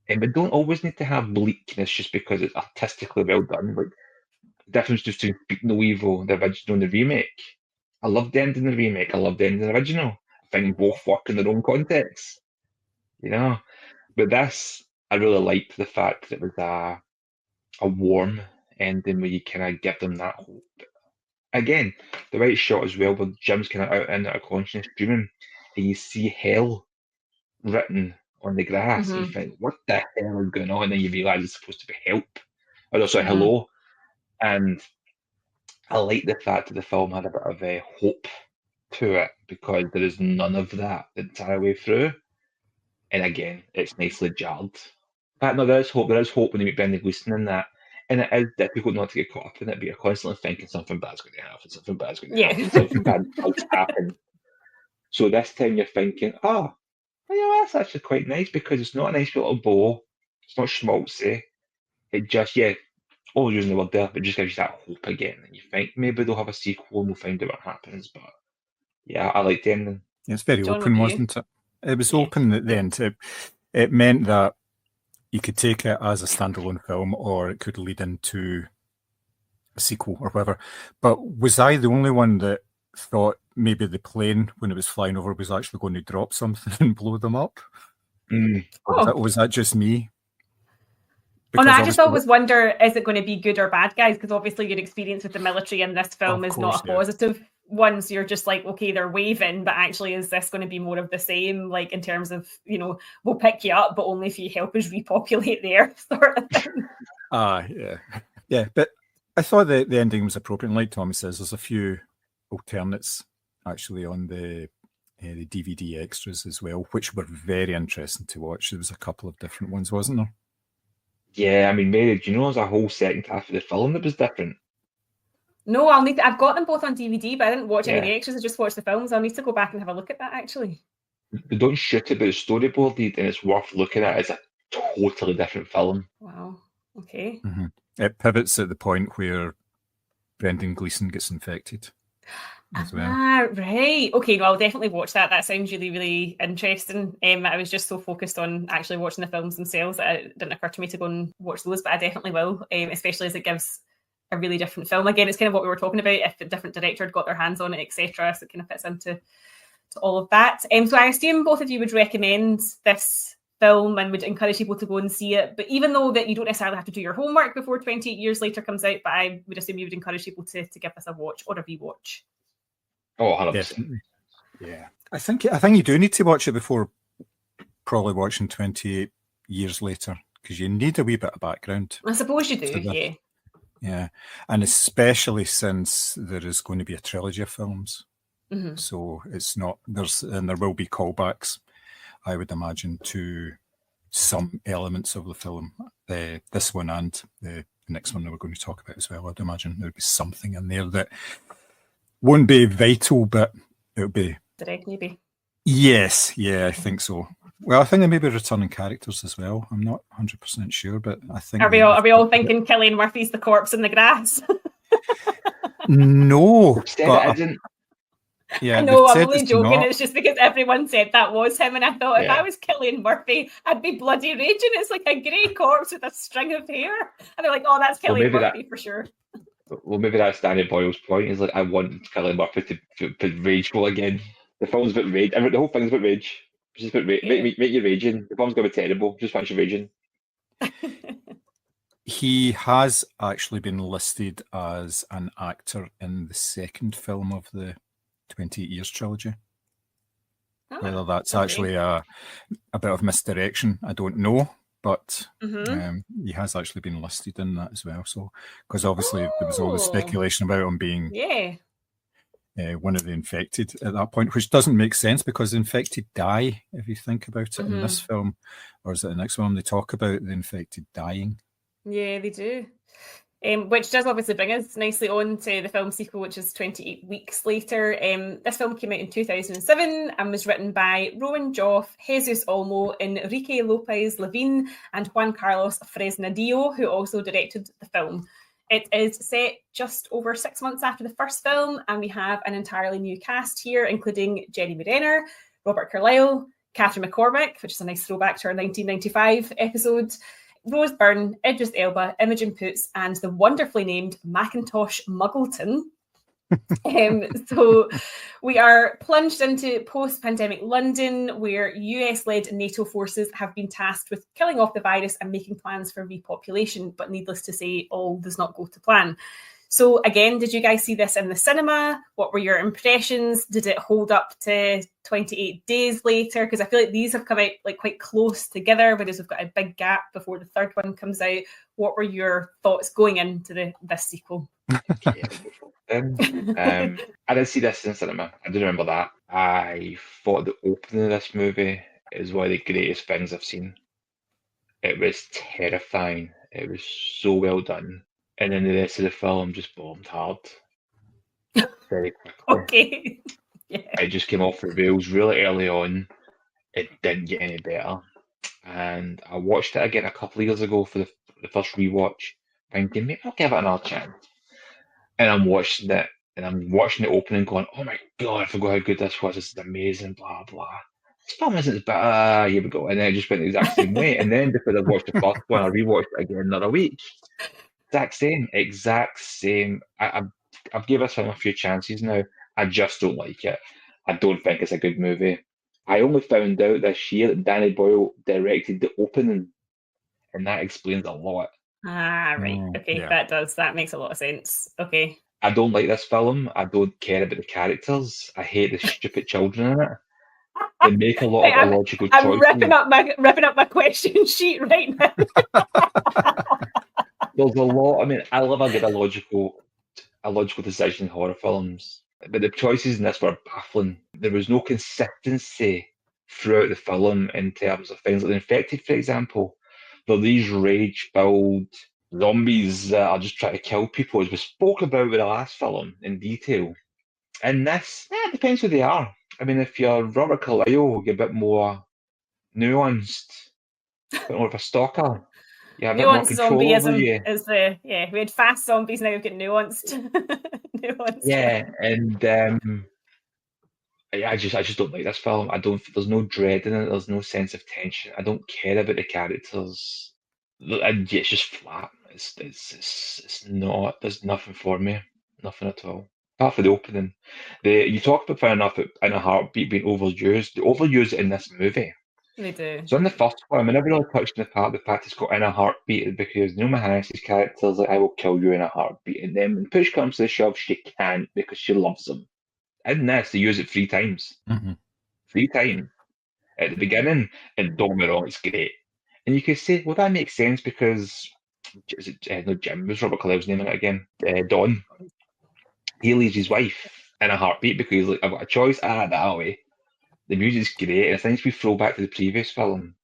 And we don't always need to have bleakness just because it's artistically well done. Like, the difference between Speak No Evil, the original and the remake. I loved the ending of the remake. I loved the ending of the original. I think both work in their own context. But this, I really liked the fact that it was a warm ending where you kind of give them that hope. Again, the right shot as well, where Jim's kind of out in a conscious dreaming, and you see hell written on the grass, and you think, what the hell is going on? And then you realise it's supposed to be help, or also hello. And I like the fact that the film had a bit of a hope to it because there is none of that the entire way through. And again, it's nicely jarred. But no, there is hope. There is hope when you meet Brendan Gleeson in that. And it is difficult not to get caught up in it, but you're constantly thinking something bad's going to happen, something bad's going to happen, something bad will happen. So this time you're thinking, oh, that's actually quite nice because it's not a nice little bow. It's not schmaltzy. It just, all using the word there, but it just gives you that hope again. And you think maybe they'll have a sequel and we'll find out what happens. But yeah, I liked the ending.
It's very open, wasn't it? It was open at the end. It meant that you could take it as a standalone film or it could lead into a sequel or whatever. But was I the only one that thought maybe the plane, when it was flying over, was actually going to drop something and blow them up? Was that just me?
Because I just always wonder, is it going to be good or bad guys? Because obviously your experience with the military in this film is not a positive one. So you're just like, okay, they're waving, but actually is this going to be more of the same? Like in terms of, we'll pick you up, but only if you help us repopulate there sort of thing.
Yeah. But I thought the ending was appropriate. And like Tommy says, there's a few alternates actually on the DVD extras as well, which were very interesting to watch. There was a couple of different ones, wasn't there?
Yeah, I mean, Mary, do you know there's a whole second half of the film that was different?
No, I've got them both on DVD, but I didn't watch any of the extras. I just watched the films. I'll need to go back and have a look at that, actually.
They don't shoot it, but it's storyboarded, and it's worth looking at. It's a totally different film.
Wow. Okay.
Mm-hmm. It pivots at the point where Brendan Gleeson gets infected. As well.
Right. Okay, no, I'll definitely watch that. That sounds really, really interesting. I was just so focused on actually watching the films themselves that it didn't occur to me to go and watch those, but I definitely will, especially as it gives a really different film. Again, it's kind of what we were talking about, if a different director had got their hands on it, etc. So it kind of fits into all of that. So I assume both of you would recommend this film and would encourage people to go and see it. But even though that you don't necessarily have to do your homework before 28 years later comes out, but I would assume you would encourage people to give this a watch or a rewatch.
Oh, 100%.
Yeah. I think you do need to watch it before probably watching 28 years later, because you need a wee bit of background.
I suppose you do, yeah.
Yeah. And especially since there is going to be a trilogy of films.
Mm-hmm.
So it's not, there will be callbacks. I would imagine, to some elements of the film. This one and the next one that we're going to talk about as well. I'd imagine there would be something in there that won't be vital, but it'll be.
Direct, maybe.
Yes, yeah, I think so. Well, I think there may be returning characters as well. I'm not 100% sure, but I think.
Are we all thinking Cillian Murphy's the corpse in the grass?
No,
Said
but
it isn't.
yeah,
I know,
they've
I'm
said
only
it's
joking.
not.
It's just because everyone said that was him, and I thought if
Yeah.
I was Cillian Murphy, I'd be bloody raging. It's like a grey corpse with a string of hair, and they're like, "Oh, that's
Well,
Cillian
maybe
Murphy for sure."
Well, maybe that's Danny Boyle's point. He's like, I want Cillian Murphy to rageful again. The film's about rage. The whole thing's about rage. It's just about rage.
Yeah.
Make you raging. The film's gonna be terrible. Just want you raging.
He has actually been listed as an actor in the second film of the 28 Years trilogy. Whether that's actually a bit of misdirection, I don't know. But he has actually been listed in that as well. So, because obviously there was all the speculation about him being one of the infected at that point, which doesn't make sense because the infected die, if you think about it in this film. Or is it the next one they talk about the infected dying?
Yeah, they do. Which does obviously bring us nicely on to the film sequel, which is 28 Weeks Later. This film came out in 2007 and was written by Rowan Joff, Jesus Olmo, Enrique Lopez Levine, and Juan Carlos Fresnadillo, who also directed the film. It is set just over 6 months after the first film, and we have an entirely new cast here, including Jeremy Renner, Robert Carlyle, Catherine McCormick, which is a nice throwback to our 1995 episode, Rose Byrne, Idris Elba, Imogen Poots, and the wonderfully named Macintosh Muggleton. So we are plunged into post-pandemic London, where US-led NATO forces have been tasked with killing off the virus and making plans for repopulation. But needless to say, all does not go to plan. So again, did you guys see this in the cinema? What were your impressions? Did it hold up to 28 Days Later? Because I feel like these have come out like quite close together, whereas we've got a big gap before the third one comes out. What were your thoughts going into this sequel?
I didn't see this in the cinema. I do remember that. I thought the opening of this movie is one of the greatest things I've seen. It was terrifying. It was so well done. And then the rest of the film just bombed hard. Very quickly.
Okay. Yeah.
It just came off the rails really early on. It didn't get any better. And I watched it again a couple of years ago for the first rewatch, thinking maybe I'll give it another chance. And I'm watching it, and I'm watching the opening going, oh my God, I forgot how good this was. This is amazing, blah, blah. This film isn't as bad. Here we go. And then it just went the exact same way. And then because I watched the first one, I rewatched it again another week. Exact same. I've given this film a few chances now. I just don't like it. I don't think it's a good movie. I only found out this year that Danny Boyle directed the opening, and that explains a lot.
Ah, right. Okay,
yeah.
That makes a lot of sense. Okay.
I don't like this film. I don't care about the characters. I hate the stupid children in it. They make a lot of illogical choices.
I'm ripping up my question sheet right now.
There's a lot. I mean, I love a good illogical decision in horror films, but the choices in this were baffling. There was no consistency throughout the film in terms of things like the infected, for example. They're these rage-filled zombies that are just trying to kill people, as we spoke about with the last film in detail. And this, it depends who they are. I mean, if you're Robert Carlyle, you're a bit more nuanced, a bit more of a stalker. Yeah, a bit more
Nuanced
control over you.
zombieism is we had fast zombies, now we've got nuanced.
Yeah, and I just don't like this film. There's no dread in it. There's no sense of tension. I don't care about the characters. And it's just flat. It's not. There's nothing for me. Nothing at all. Apart from the opening. You talk about fair enough in a heartbeat being overused. They overuse it in this movie.
They do.
So in the first one, I never really touched on the fact it's got in a heartbeat because Neil Mahaney's character's like, I will kill you in a heartbeat. And then when push comes to the shove, she can't because she loves him. In this, they use it 3 times.
Mm-hmm.
3 times. At the beginning, and don't get me wrong, it's great. And you could say, well, that makes sense because, no, Jim, was Robert Carlyle's name again? Don. He leaves his wife in a heartbeat because he's like, I've got a choice, that way. The music's great, and it's nice we throw back to the previous film.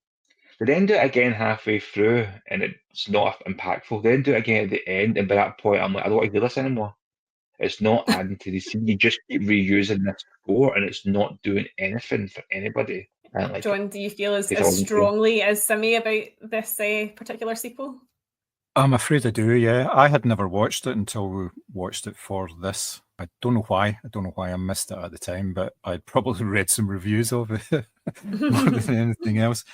They then do it again halfway through, and it's not impactful. They then do it again at the end, and by that point, I'm like, I don't want to hear this anymore. It's not adding to the scene. You just keep reusing this score, and it's not doing anything for anybody. I don't like
John,
it.
do you feel as
It's all
strongly as Simi about this particular sequel?
I'm afraid I do, yeah. I had never watched it until we watched it for this. I don't know why. I don't know why I missed it at the time, but I'd probably read some reviews of it more than anything else.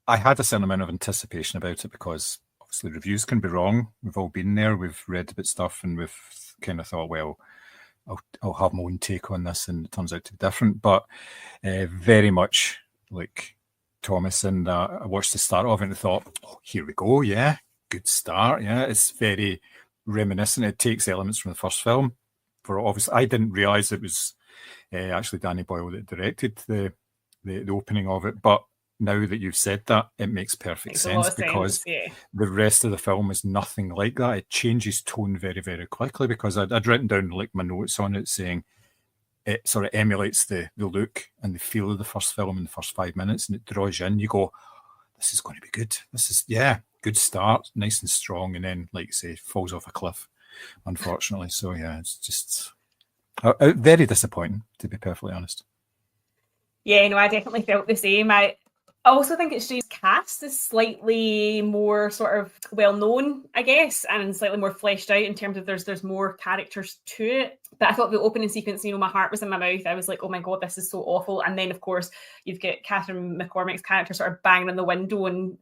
I had a certain amount of anticipation about it because obviously reviews can be wrong. We've all been there. We've read about stuff and we've kind of thought, well, I'll have my own take on this, and it turns out to be different. But very much like Thomas, and I watched the start of it and thought, oh, here we go, yeah. Good start, yeah. It's very reminiscent. It takes elements from the first film. For obvious, I didn't realise it was actually Danny Boyle that directed the opening of it. But now that you've said that, it makes perfect sense because the rest of the film is nothing like that. It changes tone very, very quickly because I'd written down like my notes on it saying it sort of emulates the look and the feel of the first film in the first 5 minutes, and it draws you in. You go, this is going to be good. This is, yeah. Good start, nice and strong, and then, like you say, falls off a cliff, unfortunately. So yeah, it's just very disappointing, to be perfectly honest.
Yeah, no, I definitely felt the same. I also think it's just cast is slightly more sort of well-known, I guess, and slightly more fleshed out in terms of there's more characters to it. But I thought the opening sequence, my heart was in my mouth. I was like, oh my God, this is so awful. And then, of course, you've got Catherine McCormick's character sort of banging on the window and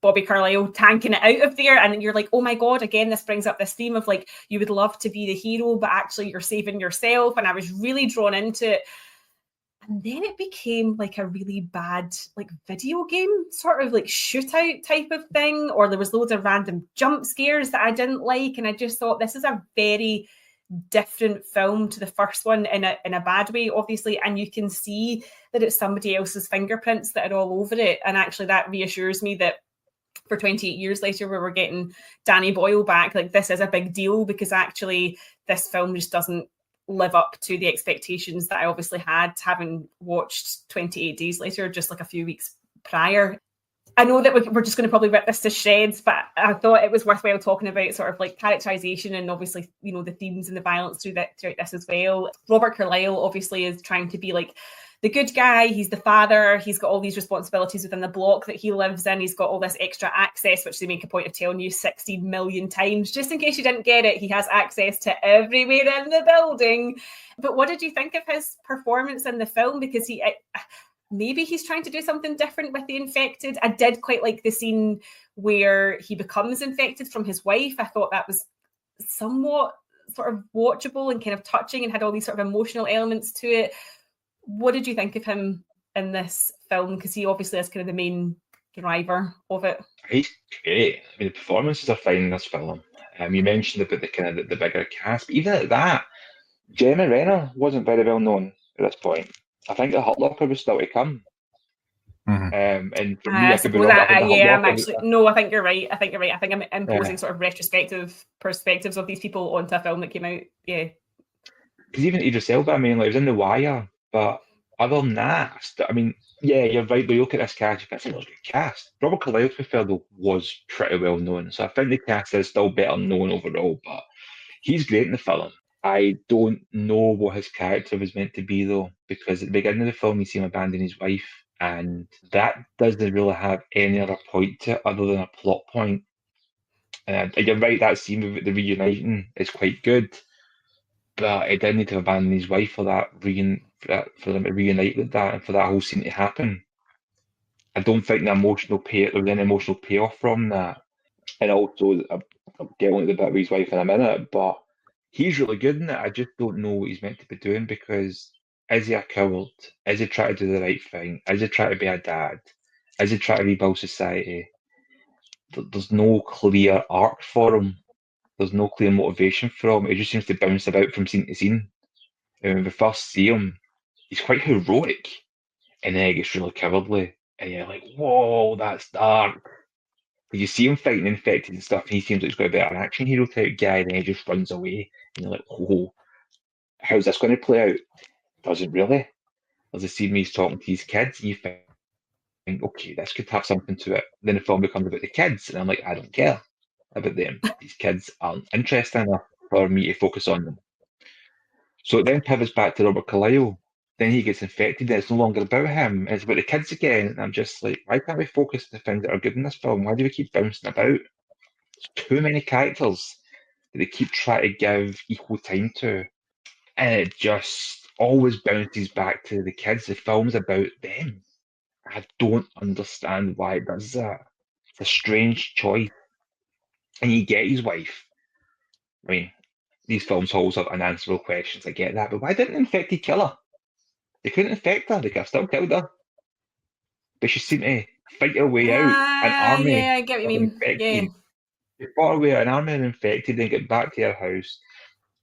Bobby Carlyle tanking it out of there, and you're like, oh my God, again, this brings up this theme of like, you would love to be the hero, but actually you're saving yourself. And I was really drawn into it. And then it became like a really bad like video game sort of like shootout type of thing, or there was loads of random jump scares that I didn't like. And I just thought this is a very different film to the first one in a bad way, obviously, and you can see that it's somebody else's fingerprints that are all over it. And actually that reassures me that for 28 years later, where we're getting Danny Boyle back, like this is a big deal, because actually this film just doesn't live up to the expectations that I obviously had, having watched 28 Days Later just like a few weeks prior. I know that we're just going to probably rip this to shreds, but I thought it was worthwhile talking about sort of like characterization and obviously, the themes and the violence throughout this as well. Robert Carlyle obviously is trying to be like the good guy. He's the father. He's got all these responsibilities within the block that he lives in. He's got all this extra access, which they make a point of telling you 16 million times. Just in case you didn't get it, he has access to everywhere in the building. But what did you think of his performance in the film? Because maybe he's trying to do something different with the infected. I did quite like the scene where he becomes infected from his wife. I thought that was somewhat sort of watchable and kind of touching and had all these sort of emotional elements to it. What did you think of him in this film? Because he obviously is kind of the main driver of it.
He's great. I mean, the performances are fine in this film. You mentioned about the kind of the bigger cast, but even at that, Jeremy Renner wasn't very well known at this point. I think the Hurt Locker was still to come.
Mm-hmm.
And for me, I could be wrong.
I think you're right. I think I'm imposing sort of retrospective perspectives of these people onto a film that came out. Yeah.
Because even Idris Elba, I mean, like, it was in The Wire, but other than that, I mean, yeah, you're right. But you look at this cast, it's a really good cast. Robert Carlyle, to be fair, though, was pretty well known, so I think the cast is still better known overall. But he's great in the film. I don't know what his character was meant to be, though, because at the beginning of the film, you see him abandon his wife, and that doesn't really have any other point to it other than a plot point. And you're right, that scene with the reuniting is quite good, but he did need to abandon his wife for that for them to reunite with that and for that whole scene to happen. I don't think there was any emotional payoff from that. And also, I'll get on to the bit with his wife in a minute, but he's really good in it. I just don't know what he's meant to be doing, because is he a coward? Is he trying to do the right thing? Is he trying to be a dad? Is he trying to rebuild society? There's no clear arc for him. There's no clear motivation for him. He just seems to bounce about from scene to scene. And when we first see him, he's quite heroic, and then he gets really cowardly, and you're like, whoa, that's dark. But you see him fighting infected and stuff, and he seems like he's got a bit of an action hero type guy, and then he just runs away, and you're like, whoa, how's this going to play out? Doesn't really. there's a scene where he's talking to his kids, and you think, okay, this could have something to it. Then the film becomes about the kids, and I'm like, I don't care about them. These kids aren't interesting enough for me to focus on them. So it then pivots back to Robert Carlyle. Then he gets infected, and it's no longer about him. It's about the kids again. And I'm just like, why can't we focus on the things that are good in this film? Why do we keep bouncing about? There's too many characters that they keep trying to give equal time to. And it just always bounces back to the kids. The film's about them. I don't understand why it does that. It's a strange choice. And you get his wife. I mean, these films always have unanswerable questions. I get that, but why didn't Infected kill her? They couldn't infect her. They could have still killed her. But she seemed to fight her way out an army
Yeah, I get what you
of
mean.
infected.
Yeah.
She fought her way out an army of infected, then get back to her house.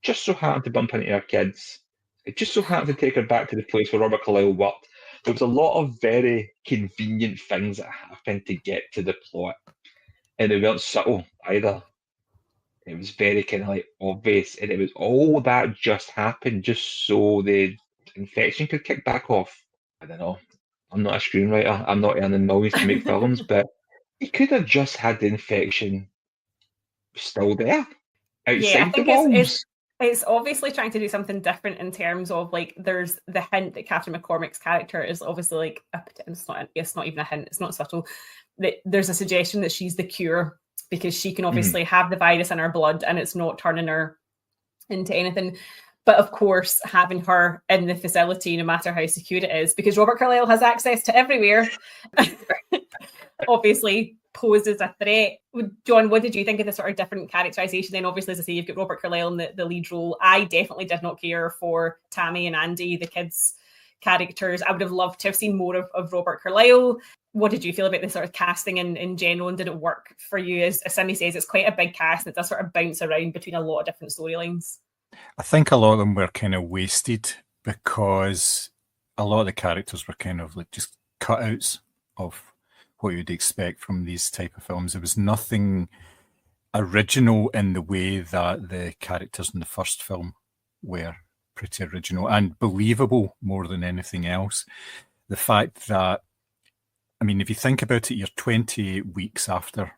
Just so happened to bump into her kids. It just so happened to take her back to the place where Robert Carlyle worked. There was a lot of very convenient things that happened to get to the plot, and they weren't subtle either. It was very kind of like obvious, and it was all that just happened just so the infection could kick back off. I don't know. I'm not a screenwriter. I'm not earning millions to make films, but he could have just had the infection still there
Yeah, I
outside the
think
walls.
it's obviously trying to do something different in terms of like there's the hint that Catherine McCormick's character is obviously like it's not even a hint, it's not subtle, that there's a suggestion that she's the cure because she can obviously have the virus in her blood and it's not turning her into anything. But of course, having her in the facility, no matter how secure it is, because Robert Carlyle has access to everywhere, obviously poses a threat. John, what did you think of the sort of different characterization? Then obviously, as I say, you've got Robert Carlyle in the lead role. I definitely did not care for Tammy and Andy, the kids' characters. I would have loved to have seen more of Robert Carlyle. What did you feel about the sort of casting in general, and did it work for you? As Simi says, it's quite a big cast and it does sort of bounce around between a lot of different storylines.
I think a lot of them were kind of wasted because a lot of the characters were kind of like just cutouts of what you'd expect from these type of films. There was nothing original in the way that the characters in the first film were pretty original and believable more than anything else. The fact that, I mean, if you think about it, you're 28 weeks after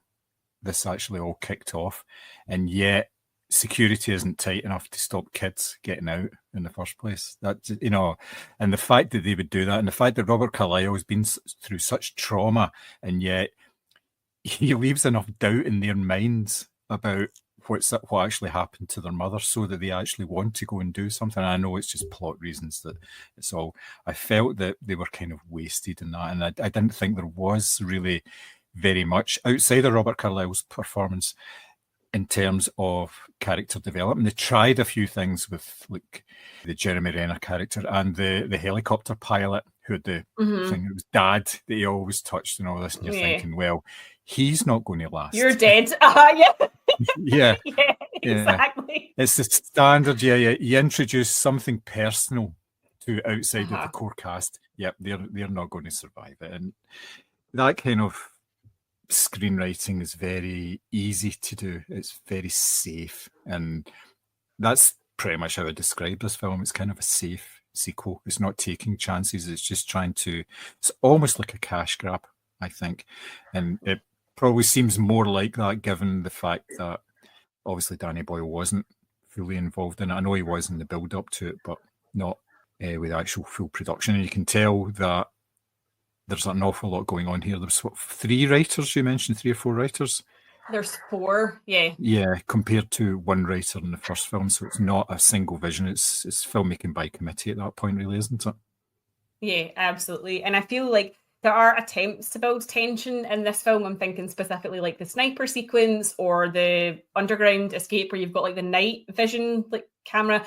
this actually all kicked off, and yet security isn't tight enough to stop kids getting out in the first place. That's, you know, and the fact that they would do that, and the fact that Robert Carlyle has been through such trauma, and yet he leaves enough doubt in their minds about what actually happened to their mother, so that they actually want to go and do something. And I know it's just plot reasons that it's all. I felt that they were kind of wasted in that, and I didn't think there was really very much outside of Robert Carlyle's performance in terms of character development. They tried a few things with like the Jeremy Renner character and the helicopter pilot who had the thing, it was dad that he always touched and all this, and you're thinking, well, he's not going to last.
You're dead. Yeah.
Yeah.
Yeah, exactly.
It's the standard, you introduce something personal to outside of the core cast. Yep, they're not going to survive it. And that kind of screenwriting is very easy to do. It's very safe, and that's pretty much how I describe this film. It's kind of a safe sequel. It's not taking chances. It's just trying to, it's almost like a cash grab, I think. And it probably seems more like that given the fact that obviously Danny Boyle wasn't fully involved in it. I know he was in the build up to it, but not with actual full production. And you can tell that there's an awful lot going on here. There's 3 writers, you mentioned 3 or 4 writers.
There's 4, yeah.
Yeah, compared to 1 writer in the first film. So it's not a single vision. It's filmmaking by committee at that point, really, isn't it?
Yeah, absolutely. And I feel like there are attempts to build tension in this film. I'm thinking specifically like the sniper sequence or the underground escape where you've got like the night vision like camera,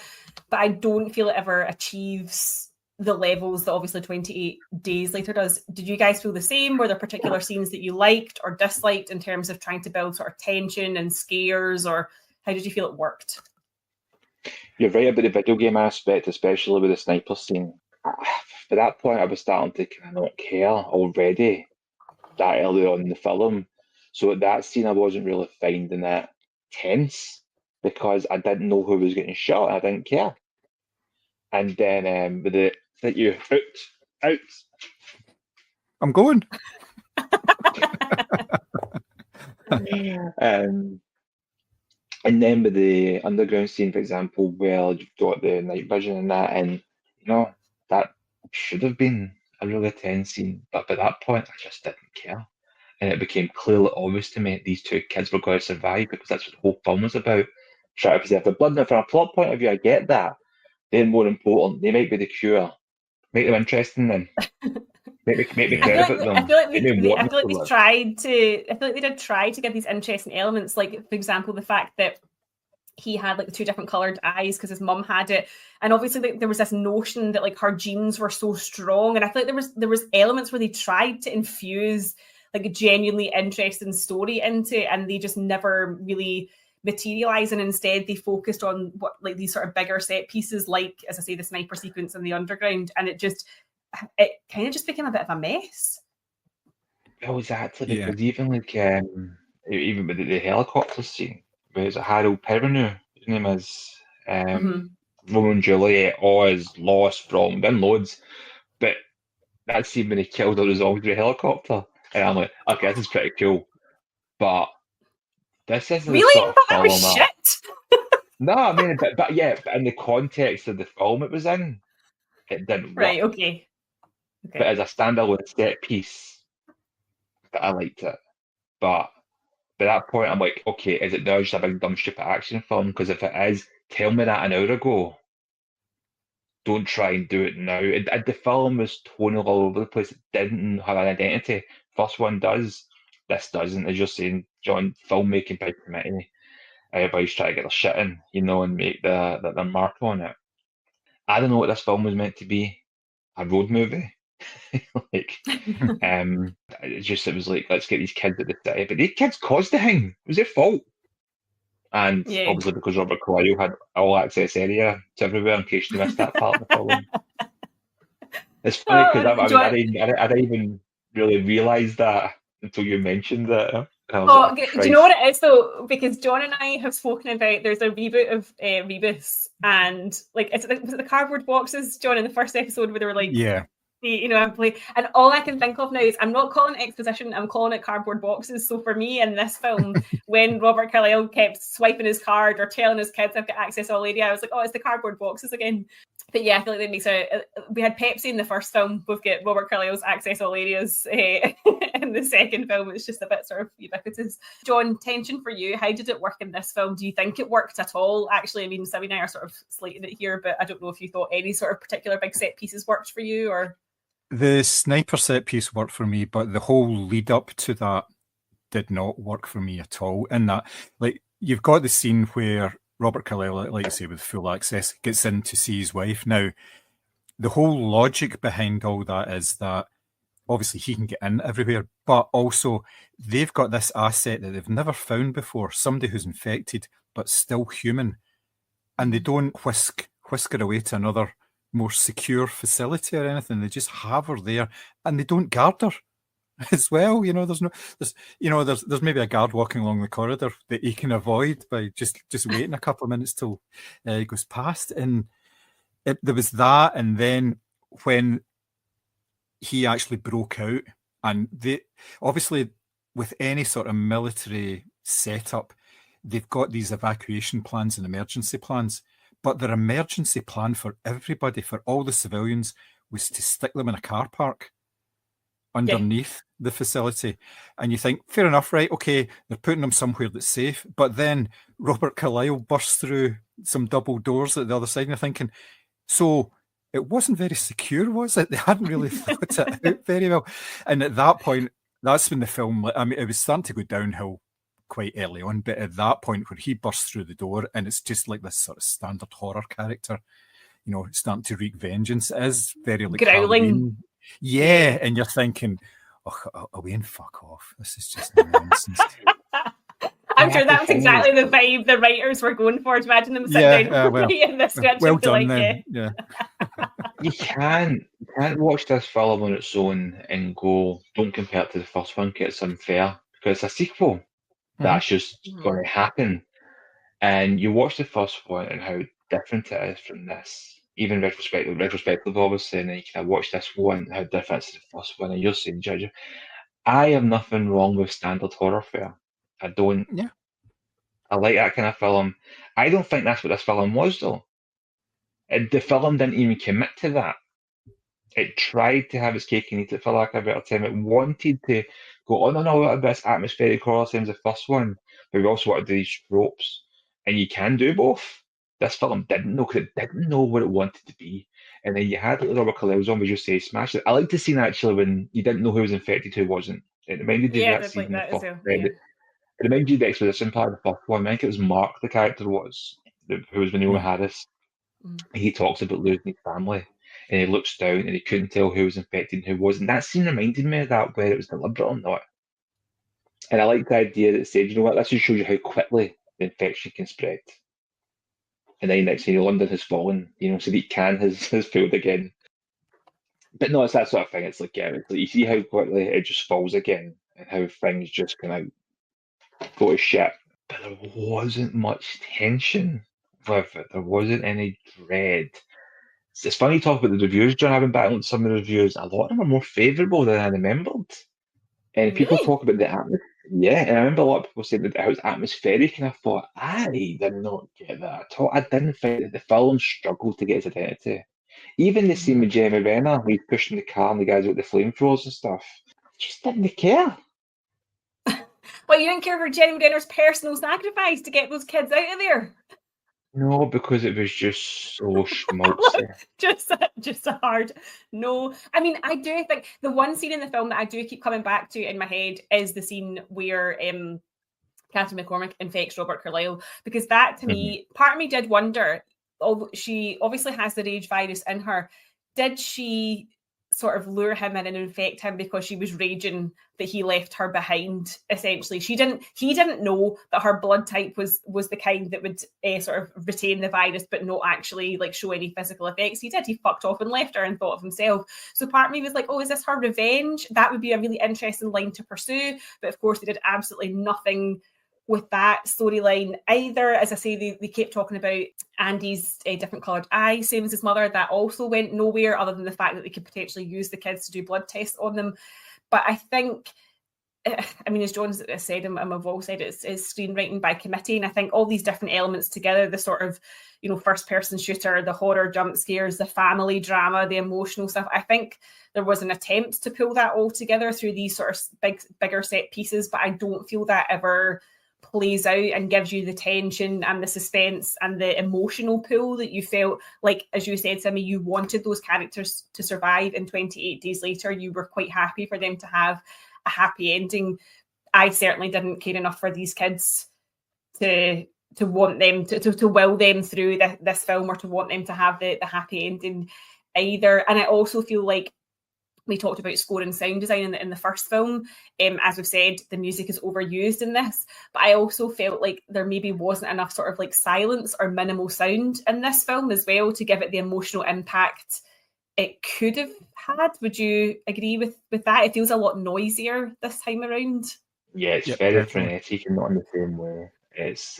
but I don't feel it ever achieves the levels that obviously 28 Days Later does. Did you guys feel the same? Were there particular scenes that you liked or disliked in terms of trying to build sort of tension and scares, or how did you feel it worked?
You're right about the video game aspect, especially with the sniper scene. By that point, I was starting to kind of not care already that early on in the film. So at that scene, I wasn't really finding it tense because I didn't know who was getting shot. I didn't care. And then with the that you out.
I'm going.
And then with the underground scene, for example, where you've got the night vision and that, and that should have been a really tense scene, but by that point, I just didn't care, and it became clearly obvious to me these two kids were going to survive because that's what the whole film was about. Try to preserve the blood. Now, from a plot point of view, I get that. They're more important. They might be the cure. Make them interesting then. Make me care about them.
I feel like
Make me want
I
them
feel like
to
they
live.
tried to. I feel like they did try to give these interesting elements, like for example, the fact that he had like the two different coloured eyes because his mum had it, and obviously like, there was this notion that like her genes were so strong, and I feel like there was elements where they tried to infuse like a genuinely interesting story into it, and they just never really materialize, and instead they focused on what like these sort of bigger set pieces, like as I say, the sniper sequence in the underground, and it kind of just became a bit of a mess.
Well, exactly,
Yeah.
because even like even with the helicopter scene, where it's Harold Perrineau, his name is Romeo and Juliet, Oz, Lost, from been loads, but that scene when he killed all the zombies with a helicopter, and I'm like, okay, this is pretty cool, but this isn't the
Really?
sort
I
of
thought that was
film
shit.
No, I mean, but yeah, but in the context of the film it was in, it didn't work.
Right, okay.
But as a standalone set piece, I liked it. But by that point, I'm like, okay, is it now just a big dumb stupid action film? Because if it is, tell me that an hour ago. Don't try and do it now. The film was tonal all over the place. It didn't have an identity. First one does. This doesn't. As you're saying, John, filmmaking by committee. Everybody's trying to get their shit in, and make their mark on it. I don't know what this film was meant to be. A road movie. Like, it was like, let's get these kids at the city. But these kids caused the thing. It was their fault. And
Yeah.
obviously because Robert Carlyle had all access area to everywhere in case you missed that part of the film. It's funny because I didn't even really realise that until you mentioned it. And I was like,
do you know what it is though? Because John and I have spoken about there's a reboot of Rebus, and like was it the cardboard boxes, John, in the first episode where they were like,
Yeah.
And all I can think of now is I'm not calling it exposition, I'm calling it cardboard boxes. So for me in this film, when Robert Carlyle kept swiping his card or telling his kids I've got access all area, I was like, oh, it's the cardboard boxes again. But yeah, I feel like that makes we had Pepsi in the first film, we've got Robert Carlyle's access all areas in the second film. It's just a bit sort of ubiquitous. John, tension for you, how did it work in this film? Do you think it worked at all? Actually, I mean, Sabi and I are sort of slating it here, but I don't know if you thought any sort of particular big set pieces worked for you or...
The sniper set piece worked for me, but the whole lead up to that did not work for me at all. In that, like, you've got the scene where Robert Carlyle, like you say, with full access, gets in to see his wife. Now, the whole logic behind all that is that obviously he can get in everywhere, but also they've got this asset that they've never found before, somebody who's infected but still human, and they don't whisk her away to another more secure facility or anything. They just have her there, and they don't guard her as well. There's maybe a guard walking along the corridor that he can avoid by just waiting a couple of minutes till he goes past. And there was that, and then when he actually broke out, and they obviously with any sort of military setup, they've got these evacuation plans and emergency plans. But their emergency plan for everybody, for all the civilians, was to stick them in a car park underneath the facility. And you think, fair enough, right? Okay, they're putting them somewhere that's safe. But then Robert Carlyle bursts through some double doors at the other side, and you're thinking, so it wasn't very secure, was it? They hadn't really thought it out very well. And at that point, that's when the film, I mean, it was starting to go downhill quite early on, but at that point where he bursts through the door and it's just like this sort of standard horror character, starting to wreak vengeance, it is very like
growling.
Halloween. Yeah, and you're thinking, oh, are we in fuck off? This is just nonsense.
I'm sure that was exactly the vibe the writers were going for. Imagine them sitting down in the script
well
and be
done,
like,
yeah.
You can't watch this film on its own and go, don't compare it to the first one, because it's unfair, because it's a sequel. That's just going to happen. And you watch the first one and how different it is from this. even retrospective, obviously, and then you kind of watch this one, how different it's the first one, and you're saying, Judge, I have nothing wrong with standard horror fare. I don't.
Yeah.
I like that kind of film. I don't think that's what this film was, though. The film didn't even commit to that. It tried to have its cake and eat it, for lack of a better term. It wanted to go on and on about this atmospheric horror, same as the first one, but we also wanted to do these tropes. And you can do both. This film didn't know, because it didn't know what it wanted to be. And then you had like, Robert Carlyle zombies, you say, smash it. I like the scene actually when you didn't know who was infected, who wasn't. It reminded you of
Yeah, I
that
did
scene
like
in the
that as
first.
well. Yeah.
It reminded you of the exposition part of the first one. I think it was Mark, the character was, who was Vanilla
Mhm.
Harris.
Mm.
He talks about losing his family, and he looks down and he couldn't tell who was infected and who wasn't. That scene reminded me of that, whether it was deliberate or not. And I like the idea that it said, you know what, this just shows you how quickly the infection can spread. And then next thing you know, London has fallen, Sadiq Khan has failed again. But no, it's that sort of thing. It's like, yeah, it's like you see how quickly it just falls again and how things just kind of go to shit. But there wasn't much tension with it. There wasn't any dread. It's funny you talk about the reviews, John. I've been back on some of the reviews. A lot of them are more favourable than I remembered. And people
Really?
talk about the atmosphere. Yeah, and I remember a lot of people saying that it was atmospheric, and I thought, I did not get that at all. I didn't think that the film struggled to get its identity. Even the scene with Jeremy Renner, where he's pushing the car and the guys with the flamethrowers and stuff, just didn't care.
Well, you didn't care for Jenny Renner's personal sacrifice to get those kids out of there.
No, because it was just so schmaltzy.
just a hard no. I mean, I do think the one scene in the film that I do keep coming back to in my head is the scene where Catherine McCormack infects Robert Carlyle, because that to me, part of me did wonder, although she obviously has the rage virus in her, did she sort of lure him in and infect him because she was raging that he left her behind? Essentially, he didn't know that her blood type was the kind that would sort of retain the virus but not actually like show any physical effects. He fucked off and left her and thought of himself. So part of me was like, oh, is this her revenge? That would be a really interesting line to pursue, but of course they did absolutely nothing with that storyline either. As I say, they kept talking about Andy's different coloured eye, same as his mother. That also went nowhere, other than the fact that they could potentially use the kids to do blood tests on them. But I think, I mean, as John said, and we've all said, it's screenwriting by committee. And I think all these different elements together, the sort of, first person shooter, the horror jump scares, the family drama, the emotional stuff, I think there was an attempt to pull that all together through these sort of bigger set pieces, but I don't feel that ever plays out and gives you the tension and the suspense and the emotional pull that you felt like, as you said, Simmy, you wanted those characters to survive. In 28 Days Later, you were quite happy for them to have a happy ending. I certainly didn't care enough for these kids to want them to will them through this film, or to want them to have the happy ending either. And I also feel like we talked about score and sound design in the first film. As we've said, the music is overused in this, but I also felt like there maybe wasn't enough sort of like silence or minimal sound in this film as well to give it the emotional impact it could have had. Would you agree with that? It feels a lot noisier this time around.
Yeah, it's
Yep,
very
definitely.
frenetic and not in the same way. It's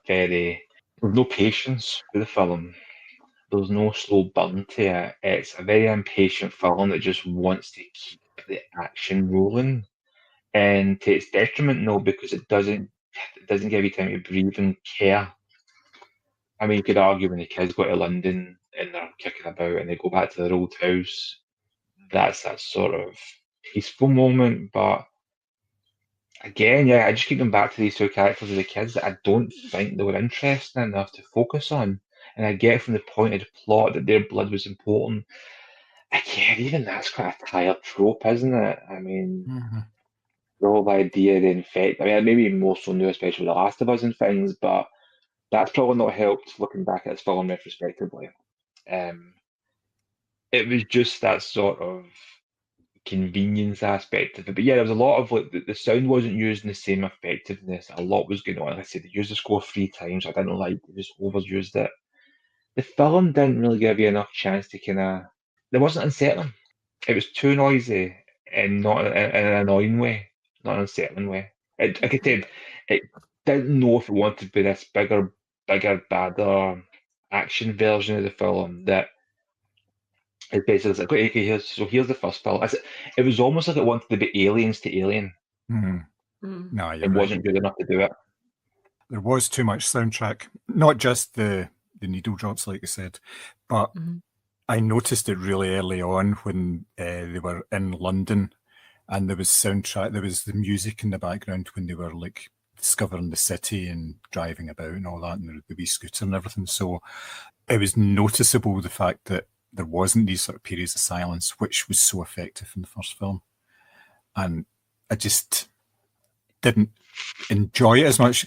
very, with no patience for the film. There's no slow burn to it. It's a very impatient film that just wants to keep the action rolling, and to its detriment, no, because it doesn't give you time to breathe and care. I mean, you could argue when the kids go to London and they're kicking about and they go back to their old house, that's that sort of peaceful moment. But again, yeah, I just keep going back to these two characters of the kids that I don't think they were interesting enough to focus on. And I get from the point of the plot that their blood was important. Again, even that's quite a tired trope, isn't it? I mean, the whole idea of the infect. I mean, maybe more so new, especially with The Last of Us and things, but that's probably not helped looking back at this film retrospectively. It was just that sort of convenience aspect of it. But yeah, there was a lot of like the sound wasn't used in the same effectiveness. A lot was going on. Like I said, they used the score 3 times. I didn't like they just overused it. The film didn't really give you enough chance to kind of. There wasn't unsettling. It was too noisy and not in an annoying way, not an unsettling way. Like I said, it didn't know if it wanted to be this bigger, badder action version of the film that It's basically like, okay, here's the first film. It was almost like it wanted to be Aliens to Alien.
Mhm.
Mm.
No, you're
It
right.
wasn't good enough to do it.
There was too much soundtrack, not just the needle drops, like you said, but
Mhm.
I noticed it really early on when they were in London, and there was soundtrack. There was the music in the background when they were like discovering the city and driving about and all that, and the wee scooter and everything. So it was noticeable the fact that there wasn't these sort of periods of silence, which was so effective in the first film, and I just didn't enjoy it as much.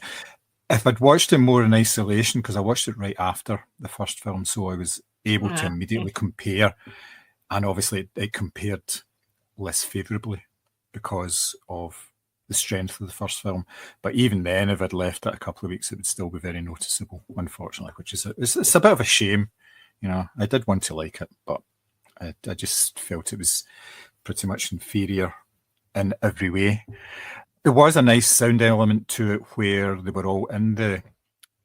If I'd watched it more in isolation, because I watched it right after the first film, so I was able to
Yeah.
immediately compare, and obviously it compared less favourably because of the strength of the first film. But even then, if I'd left it a couple of weeks, it would still be very noticeable, unfortunately, which is it's a bit of a shame. You know, I did want to like it, but I just felt it was pretty much inferior in every way. There was a nice sound element to it where they were all in the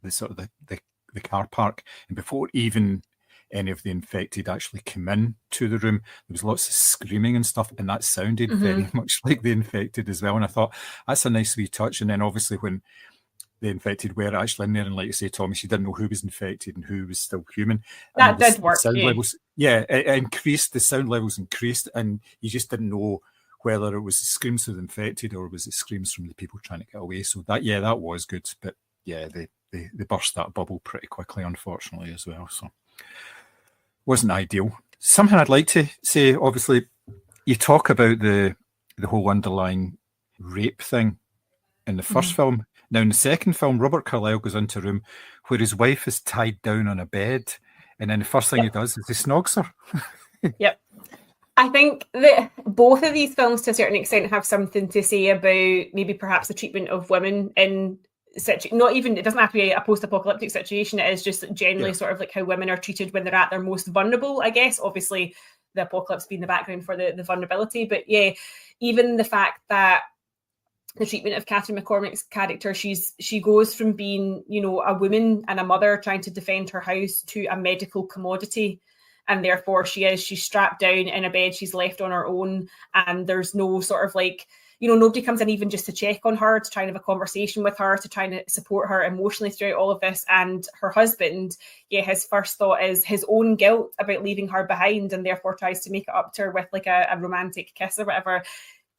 sort of the car park, and before even any of the infected actually came in to the room, there was lots of screaming and stuff, and that sounded very much like the infected as well. And I thought that's a nice wee touch. And then obviously when the infected were actually in there, and like you say, Thomas, you didn't know who was infected and who was still human.
That
And
did
the
work.
sound
Yeah.
levels, yeah, it increased. The sound levels increased, and you just didn't know whether it was the screams of the infected or was it screams from the people trying to get away. So that, yeah, that was good. But yeah, they burst that bubble pretty quickly, unfortunately, as well. So wasn't ideal. Something I'd like to say, obviously, you talk about the whole underlying rape thing in the first film. Now, in the second film, Robert Carlyle goes into a room where his wife is tied down on a bed, and then the first thing he does is he snogs her.
Yep. I think that both of these films, to a certain extent, have something to say about maybe perhaps the treatment of women in not even, it doesn't have to be a post-apocalyptic situation. It is just generally sort of like how women are treated when they're at their most vulnerable, I guess. Obviously, the apocalypse being the background for the vulnerability. But yeah, even the fact that the treatment of Catherine McCormick's character, she goes from being, you know, a woman and a mother trying to defend her house to a medical commodity. And therefore she's strapped down in a bed, she's left on her own, and there's no sort of like, you know, nobody comes in even just to check on her, to try and have a conversation with her, to try and support her emotionally throughout all of this. And her husband, his first thought is his own guilt about leaving her behind, and therefore tries to make it up to her with like a romantic kiss or whatever.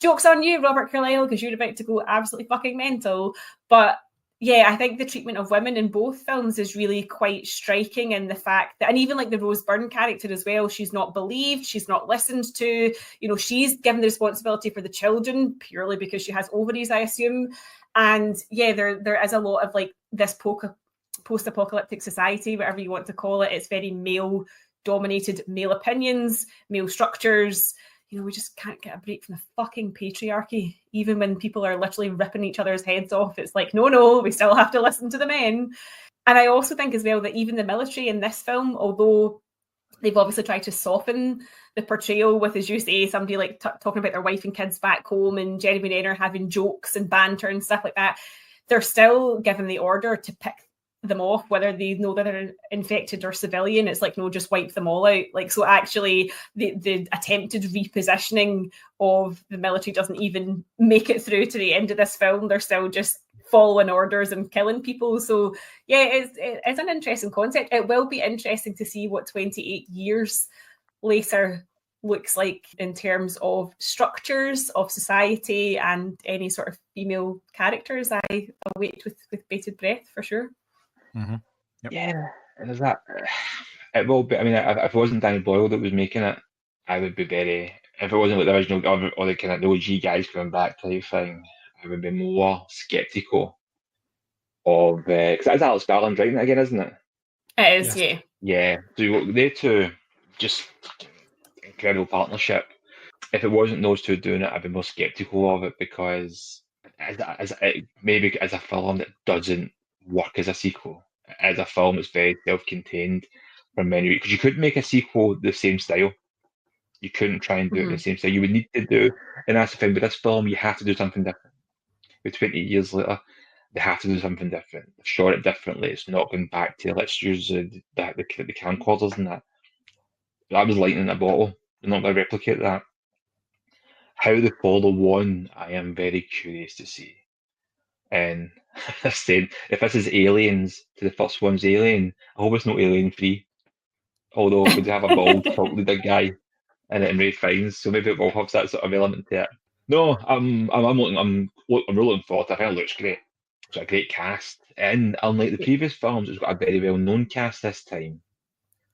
Joke's on you, Robert Carlyle, because you're about to go absolutely fucking mental. But yeah, I think the treatment of women in both films is really quite striking in the fact that, and even like the Rose Byrne character as well, she's not believed, she's not listened to, you know, she's given the responsibility for the children purely because she has ovaries, I assume. And yeah, there is a lot of like this post-apocalyptic society, whatever you want to call it. It's very male-dominated, male opinions, male structures. You know, we just can't get a break from the fucking patriarchy. Even when people are literally ripping each other's heads off, it's like, no, we still have to listen to the men. And I also think as well that even the military in this film, although they've obviously tried to soften the portrayal with, as you say, somebody like talking about their wife and kids back home and Jeremy Renner having jokes and banter and stuff like that, they're still given the order to pick them off, whether they know that they're infected or civilian. It's like, no, just wipe them all out. Like, so actually the attempted repositioning of the military doesn't even make it through to the end of this film. They're still just following orders and killing people. So yeah, it's an interesting concept. It will be interesting to see what 28 years later looks like in terms of structures of society and any sort of female characters. I await with bated breath for sure.
Mm-hmm. Yep.
Yeah, and there's that. It will be. I mean, if it wasn't Danny Boyle that was making it, I would be very. If it wasn't like the original or the kind of OG guys coming back type thing, I would be more skeptical of. Because that's Alex Garland writing it again, isn't it?
It is,
Yes.
yeah.
Yeah. So they two, just incredible partnership. If it wasn't those two doing it, I'd be more skeptical of it because maybe as a film that doesn't work as a sequel. As a film, it's very self-contained from many, because you couldn't make a sequel the same style. You couldn't try and do it in the same style. You would need to do, and that's the thing with this film, you have to do something different. With 20 years later, they have to do something different. They've shot it differently. It's not going back to let's use the camcorders and that. That was lightning in a bottle. They're not going to replicate that. How they follow one, I am very curious to see. And I said, if this is Aliens to the first one's Alien, I hope it's not Alien 3. Although we do have a bald cult leader guy in it in Ray Fiennes, so maybe it will have that sort of element to it. No, I'm really looking forward to it. I think it looks great. It's got a great cast, and unlike the previous films, it's got a very well known cast this time.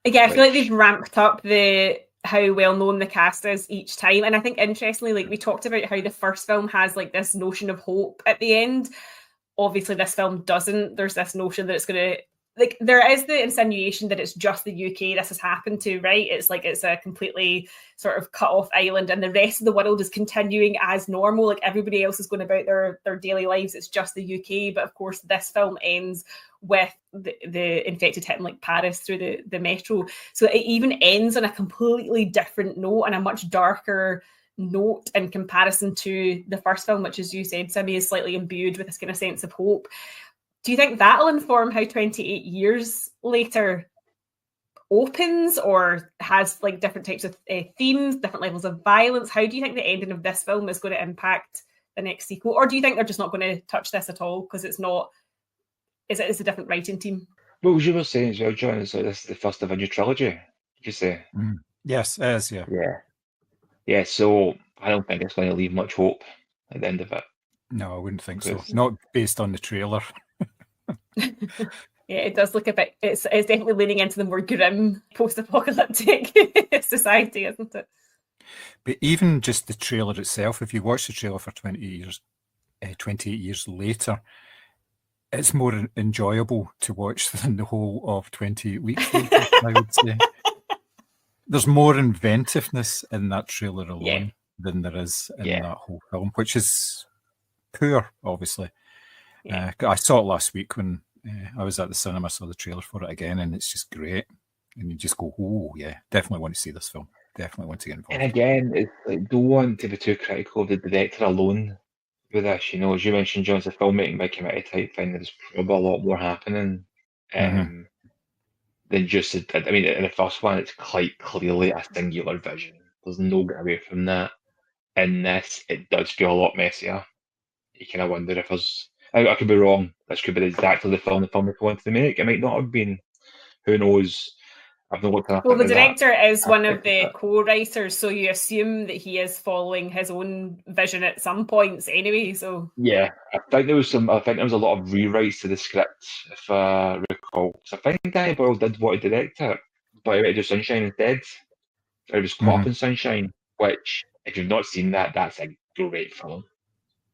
Yeah, I feel like they've ramped up how well known the cast is each time. And I think interestingly, like we talked about how the first film has like this notion of hope at the end. Obviously, this film doesn't. There's this notion that it's going to, like, there is the insinuation that it's just the UK this has happened to, right? It's like it's a completely sort of cut off island, and the rest of the world is continuing as normal. Like everybody else is going about their daily lives. It's just the UK. But of course, this film ends with the infected hitting like Paris through the metro. So it even ends on a completely different note and a much darker note in comparison to the first film, which, as you said, Simi, is slightly imbued with this kind of sense of hope. Do you think that'll inform how 28 years later opens, or has like different types of themes, different levels of violence? How do you think the ending of this film is going to impact the next sequel? Or do you think they're just not going to touch this at all because it's not, it's a different writing team?
Well, as you were saying as well, John, is like this is the first of a new trilogy. Did you say?
Yes, it is, yeah.
Yeah, so I don't think it's going to leave much hope at the end of it.
No, I wouldn't think so. Not based on the trailer.
Yeah, it does look a bit, it's definitely leaning into the more grim post-apocalyptic society, isn't it?
But even just the trailer itself, if you watch the trailer for 28 years later, it's more enjoyable to watch than the whole of 28 weeks later, I would say. There's more inventiveness in that trailer alone than there is in that whole film, which is poor, obviously. Yeah. I saw it last week when I was at the cinema, saw the trailer for it again, and it's just great. And you just go, oh, yeah, definitely want to see this film. Definitely want to get involved.
And again, it's like, don't want to be too critical of the director alone with this. You know, as you mentioned, John, it's a filmmaking by committee type thing. There's probably a lot more happening than just, I mean, in the first one, it's quite clearly a singular vision. There's no getting away from that. In this, it does feel a lot messier. You kind of wonder if there's, I could be wrong. This could be exactly the film they wanted to make. It might not have been. Who knows? I've not looked enough.
Well, the director is one of the co-writers, so you assume that he is following his own vision at some points anyway. So
yeah, I think there was a lot of rewrites to the script, if I recall. So I think Danny Boyle did want to direct it, but he went to do Sunshine instead. It was caught up in Sunshine, which, if you've not seen that, that's a great film.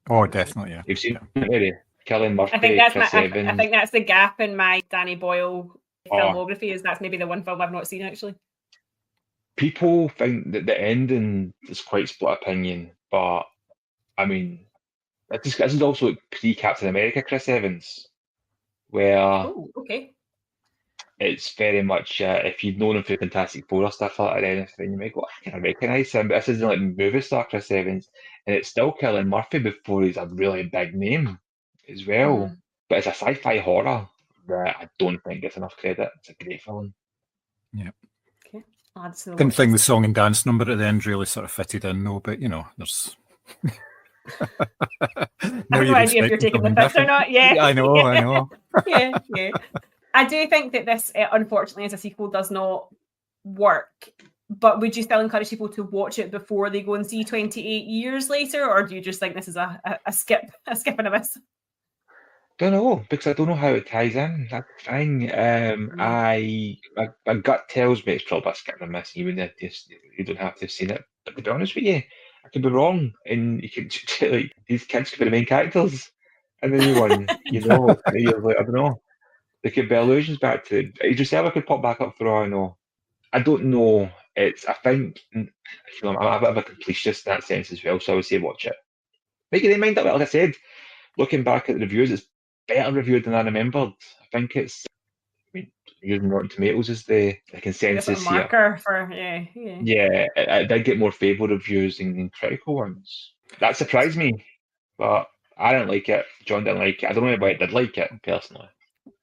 Oh, definitely, yeah.
You've seen it, maybe? Cillian Murphy,
I think
Chris Evans.
I think that's the gap in my Danny Boyle filmography, is that's maybe the one film I've not seen, actually.
People think that the ending is quite split opinion, but I mean, this is also pre-Captain America Chris Evans, where it's very much, if you've known him for Fantastic Four or stuff like that or anything, you might go, I can recognise him, but this isn't like movie star Chris Evans, and it's still Cillian Murphy before he's a really big name as well. But it's a sci-fi horror that I don't think gets enough credit. It's a great film.
Yeah.
Okay.
Didn't think the song and dance number at the end really sort of fitted in, though, but you know, there's.
I have no idea if you're taking the piss or not. Yeah,
I know.
yeah. I do think that this, unfortunately, as a sequel, does not work. But would you still encourage people to watch it before they go and see 28 years later, or do you just think this is a skip and a miss?
Don't know, because I don't know how it ties in. That's the thing. My gut tells me it's probably a skip and a miss. You don't have to have seen it. But to be honest with you, I could be wrong, and you could like these kids could be the main characters in the new one. You know, years later, I don't know. There could be allusions back to Idris Elba could pop back up for all I know. I don't know. I think I'm a bit of a completionist in that sense as well, so I would say watch it. Make your mind up. Like I said, looking back at the reviews, it's better reviewed than I remembered. I think it's. Using Rotten Tomatoes as the consensus
here. Marker for
Yeah, it did get more favourable reviews than critical ones. That surprised me, but I didn't like it. John didn't like it. I don't know anybody did like it personally.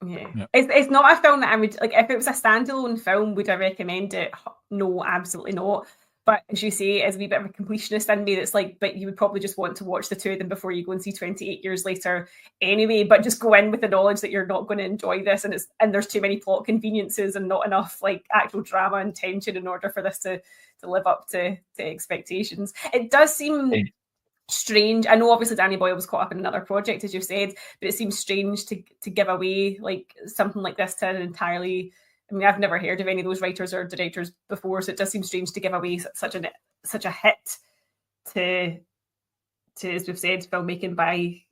Yeah.
It's not a film that I would like. If it was a standalone film, would I recommend it? No, absolutely not. But as you say, as a wee bit of a completionist in me, that's like, but you would probably just want to watch the two of them before you go and see 28 years later anyway. But just go in with the knowledge that you're not going to enjoy this, and there's too many plot conveniences and not enough like actual drama and tension in order for this to live up to expectations. It does seem strange. I know obviously Danny Boyle was caught up in another project, as you said, but it seems strange to give away like something like this to an entirely. I mean, I've never heard of any of those writers or directors before, so it does seem strange to give away such a hit to as we've said, filmmaking by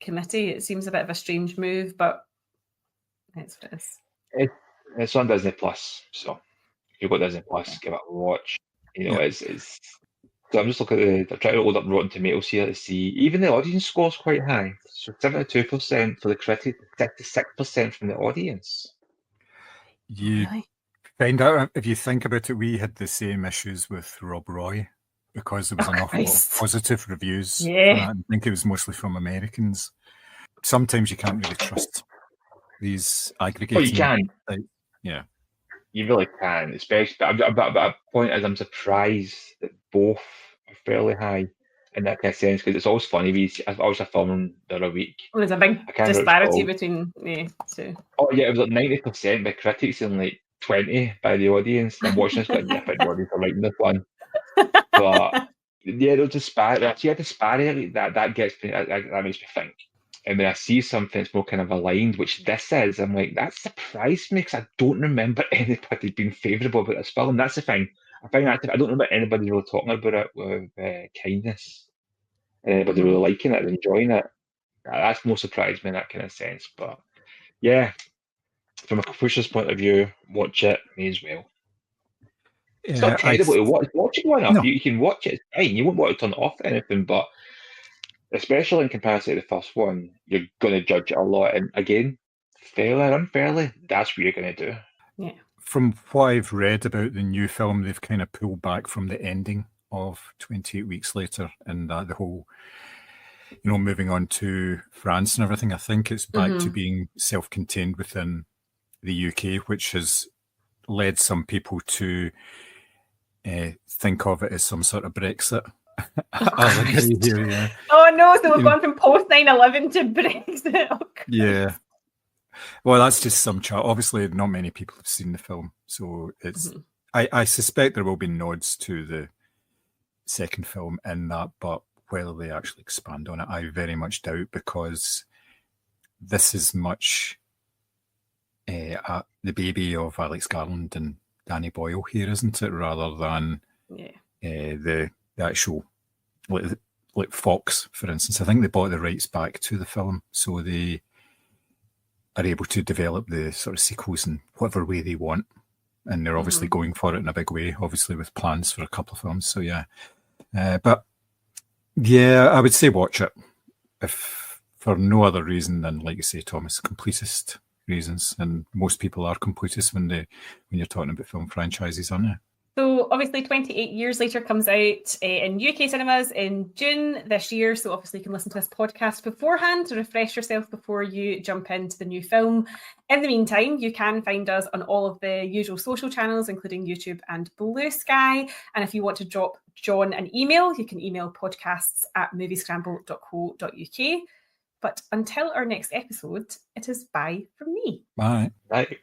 committee. It seems a bit of a strange move, but that's what it is.
It's on Disney Plus, so if you've got Disney Plus, give it a watch. You know, it's. So I'm just looking at I'm trying to load up Rotten Tomatoes here to see. Even the audience score's quite high. So 72% for the critic, 66% from the audience.
You
Really?
find out, if you think about it, we had the same issues with Rob Roy because there was an awful lot of positive reviews.
Yeah.
For that. I think it was mostly from Americans. Sometimes you can't really trust these aggregating.
Oh, you can.
Yeah.
You really can, especially. But a point is, I'm surprised that both are fairly high in that kind of sense, because it's always funny. I was filming the other week.
Well, there's a big disparity between two.
Oh yeah, it was like 90% by critics and like 20 by the audience. I'm watching this going, yeah, but the audience are liking this one. But yeah, there's disparity. Yeah, disparity that gets me. That makes me think. And when I see something that's more kind of aligned, which this is, I'm like, that surprised me because I don't remember anybody being favourable about this film. That's the thing. I don't remember anybody really talking about it with kindness. Anybody really liking it and enjoying it. That's more surprised me in that kind of sense. But yeah, from a pusher's point of view, watch it, may as well. It's not terrible to watch. Watch it going up. No. You can watch it, it's fine. You won't want to turn it off or anything, but especially in comparison to the first one, you're going to judge it a lot. And again, fairly or unfairly, that's what you're going to do.
Yeah.
From what I've read about the new film, they've kind of pulled back from the ending of 28 Weeks Later and the whole, moving on to France and everything. I think it's back to being self-contained within the UK, which has led some people to think of it as some sort of Brexit.
Oh no, so we've gone from post 9/11 to Brexit. Oh,
yeah. Well, that's just some chat. Obviously, not many people have seen the film, so it's. I suspect there will be nods to the second film in that, but whether they actually expand on it, I very much doubt, because this is much the baby of Alex Garland and Danny Boyle here, isn't it? Rather than the actual, like Fox, for instance. I think they bought the rights back to the film, so they are able to develop the sort of sequels in whatever way they want. And they're obviously going for it in a big way, obviously with plans for a couple of films. So yeah. But yeah, I would say watch it, if for no other reason than, like you say, Thomas, completist reasons. And most people are completists when you're talking about film franchises, aren't they?
So obviously 28 Years Later comes out in UK cinemas in June this year. So obviously you can listen to this podcast beforehand to refresh yourself before you jump into the new film. In the meantime, you can find us on all of the usual social channels, including YouTube and Blue Sky. And if you want to drop John an email, you can email podcasts@moviescramble.co.uk. But until our next episode, it is bye from me.
Bye.
Bye.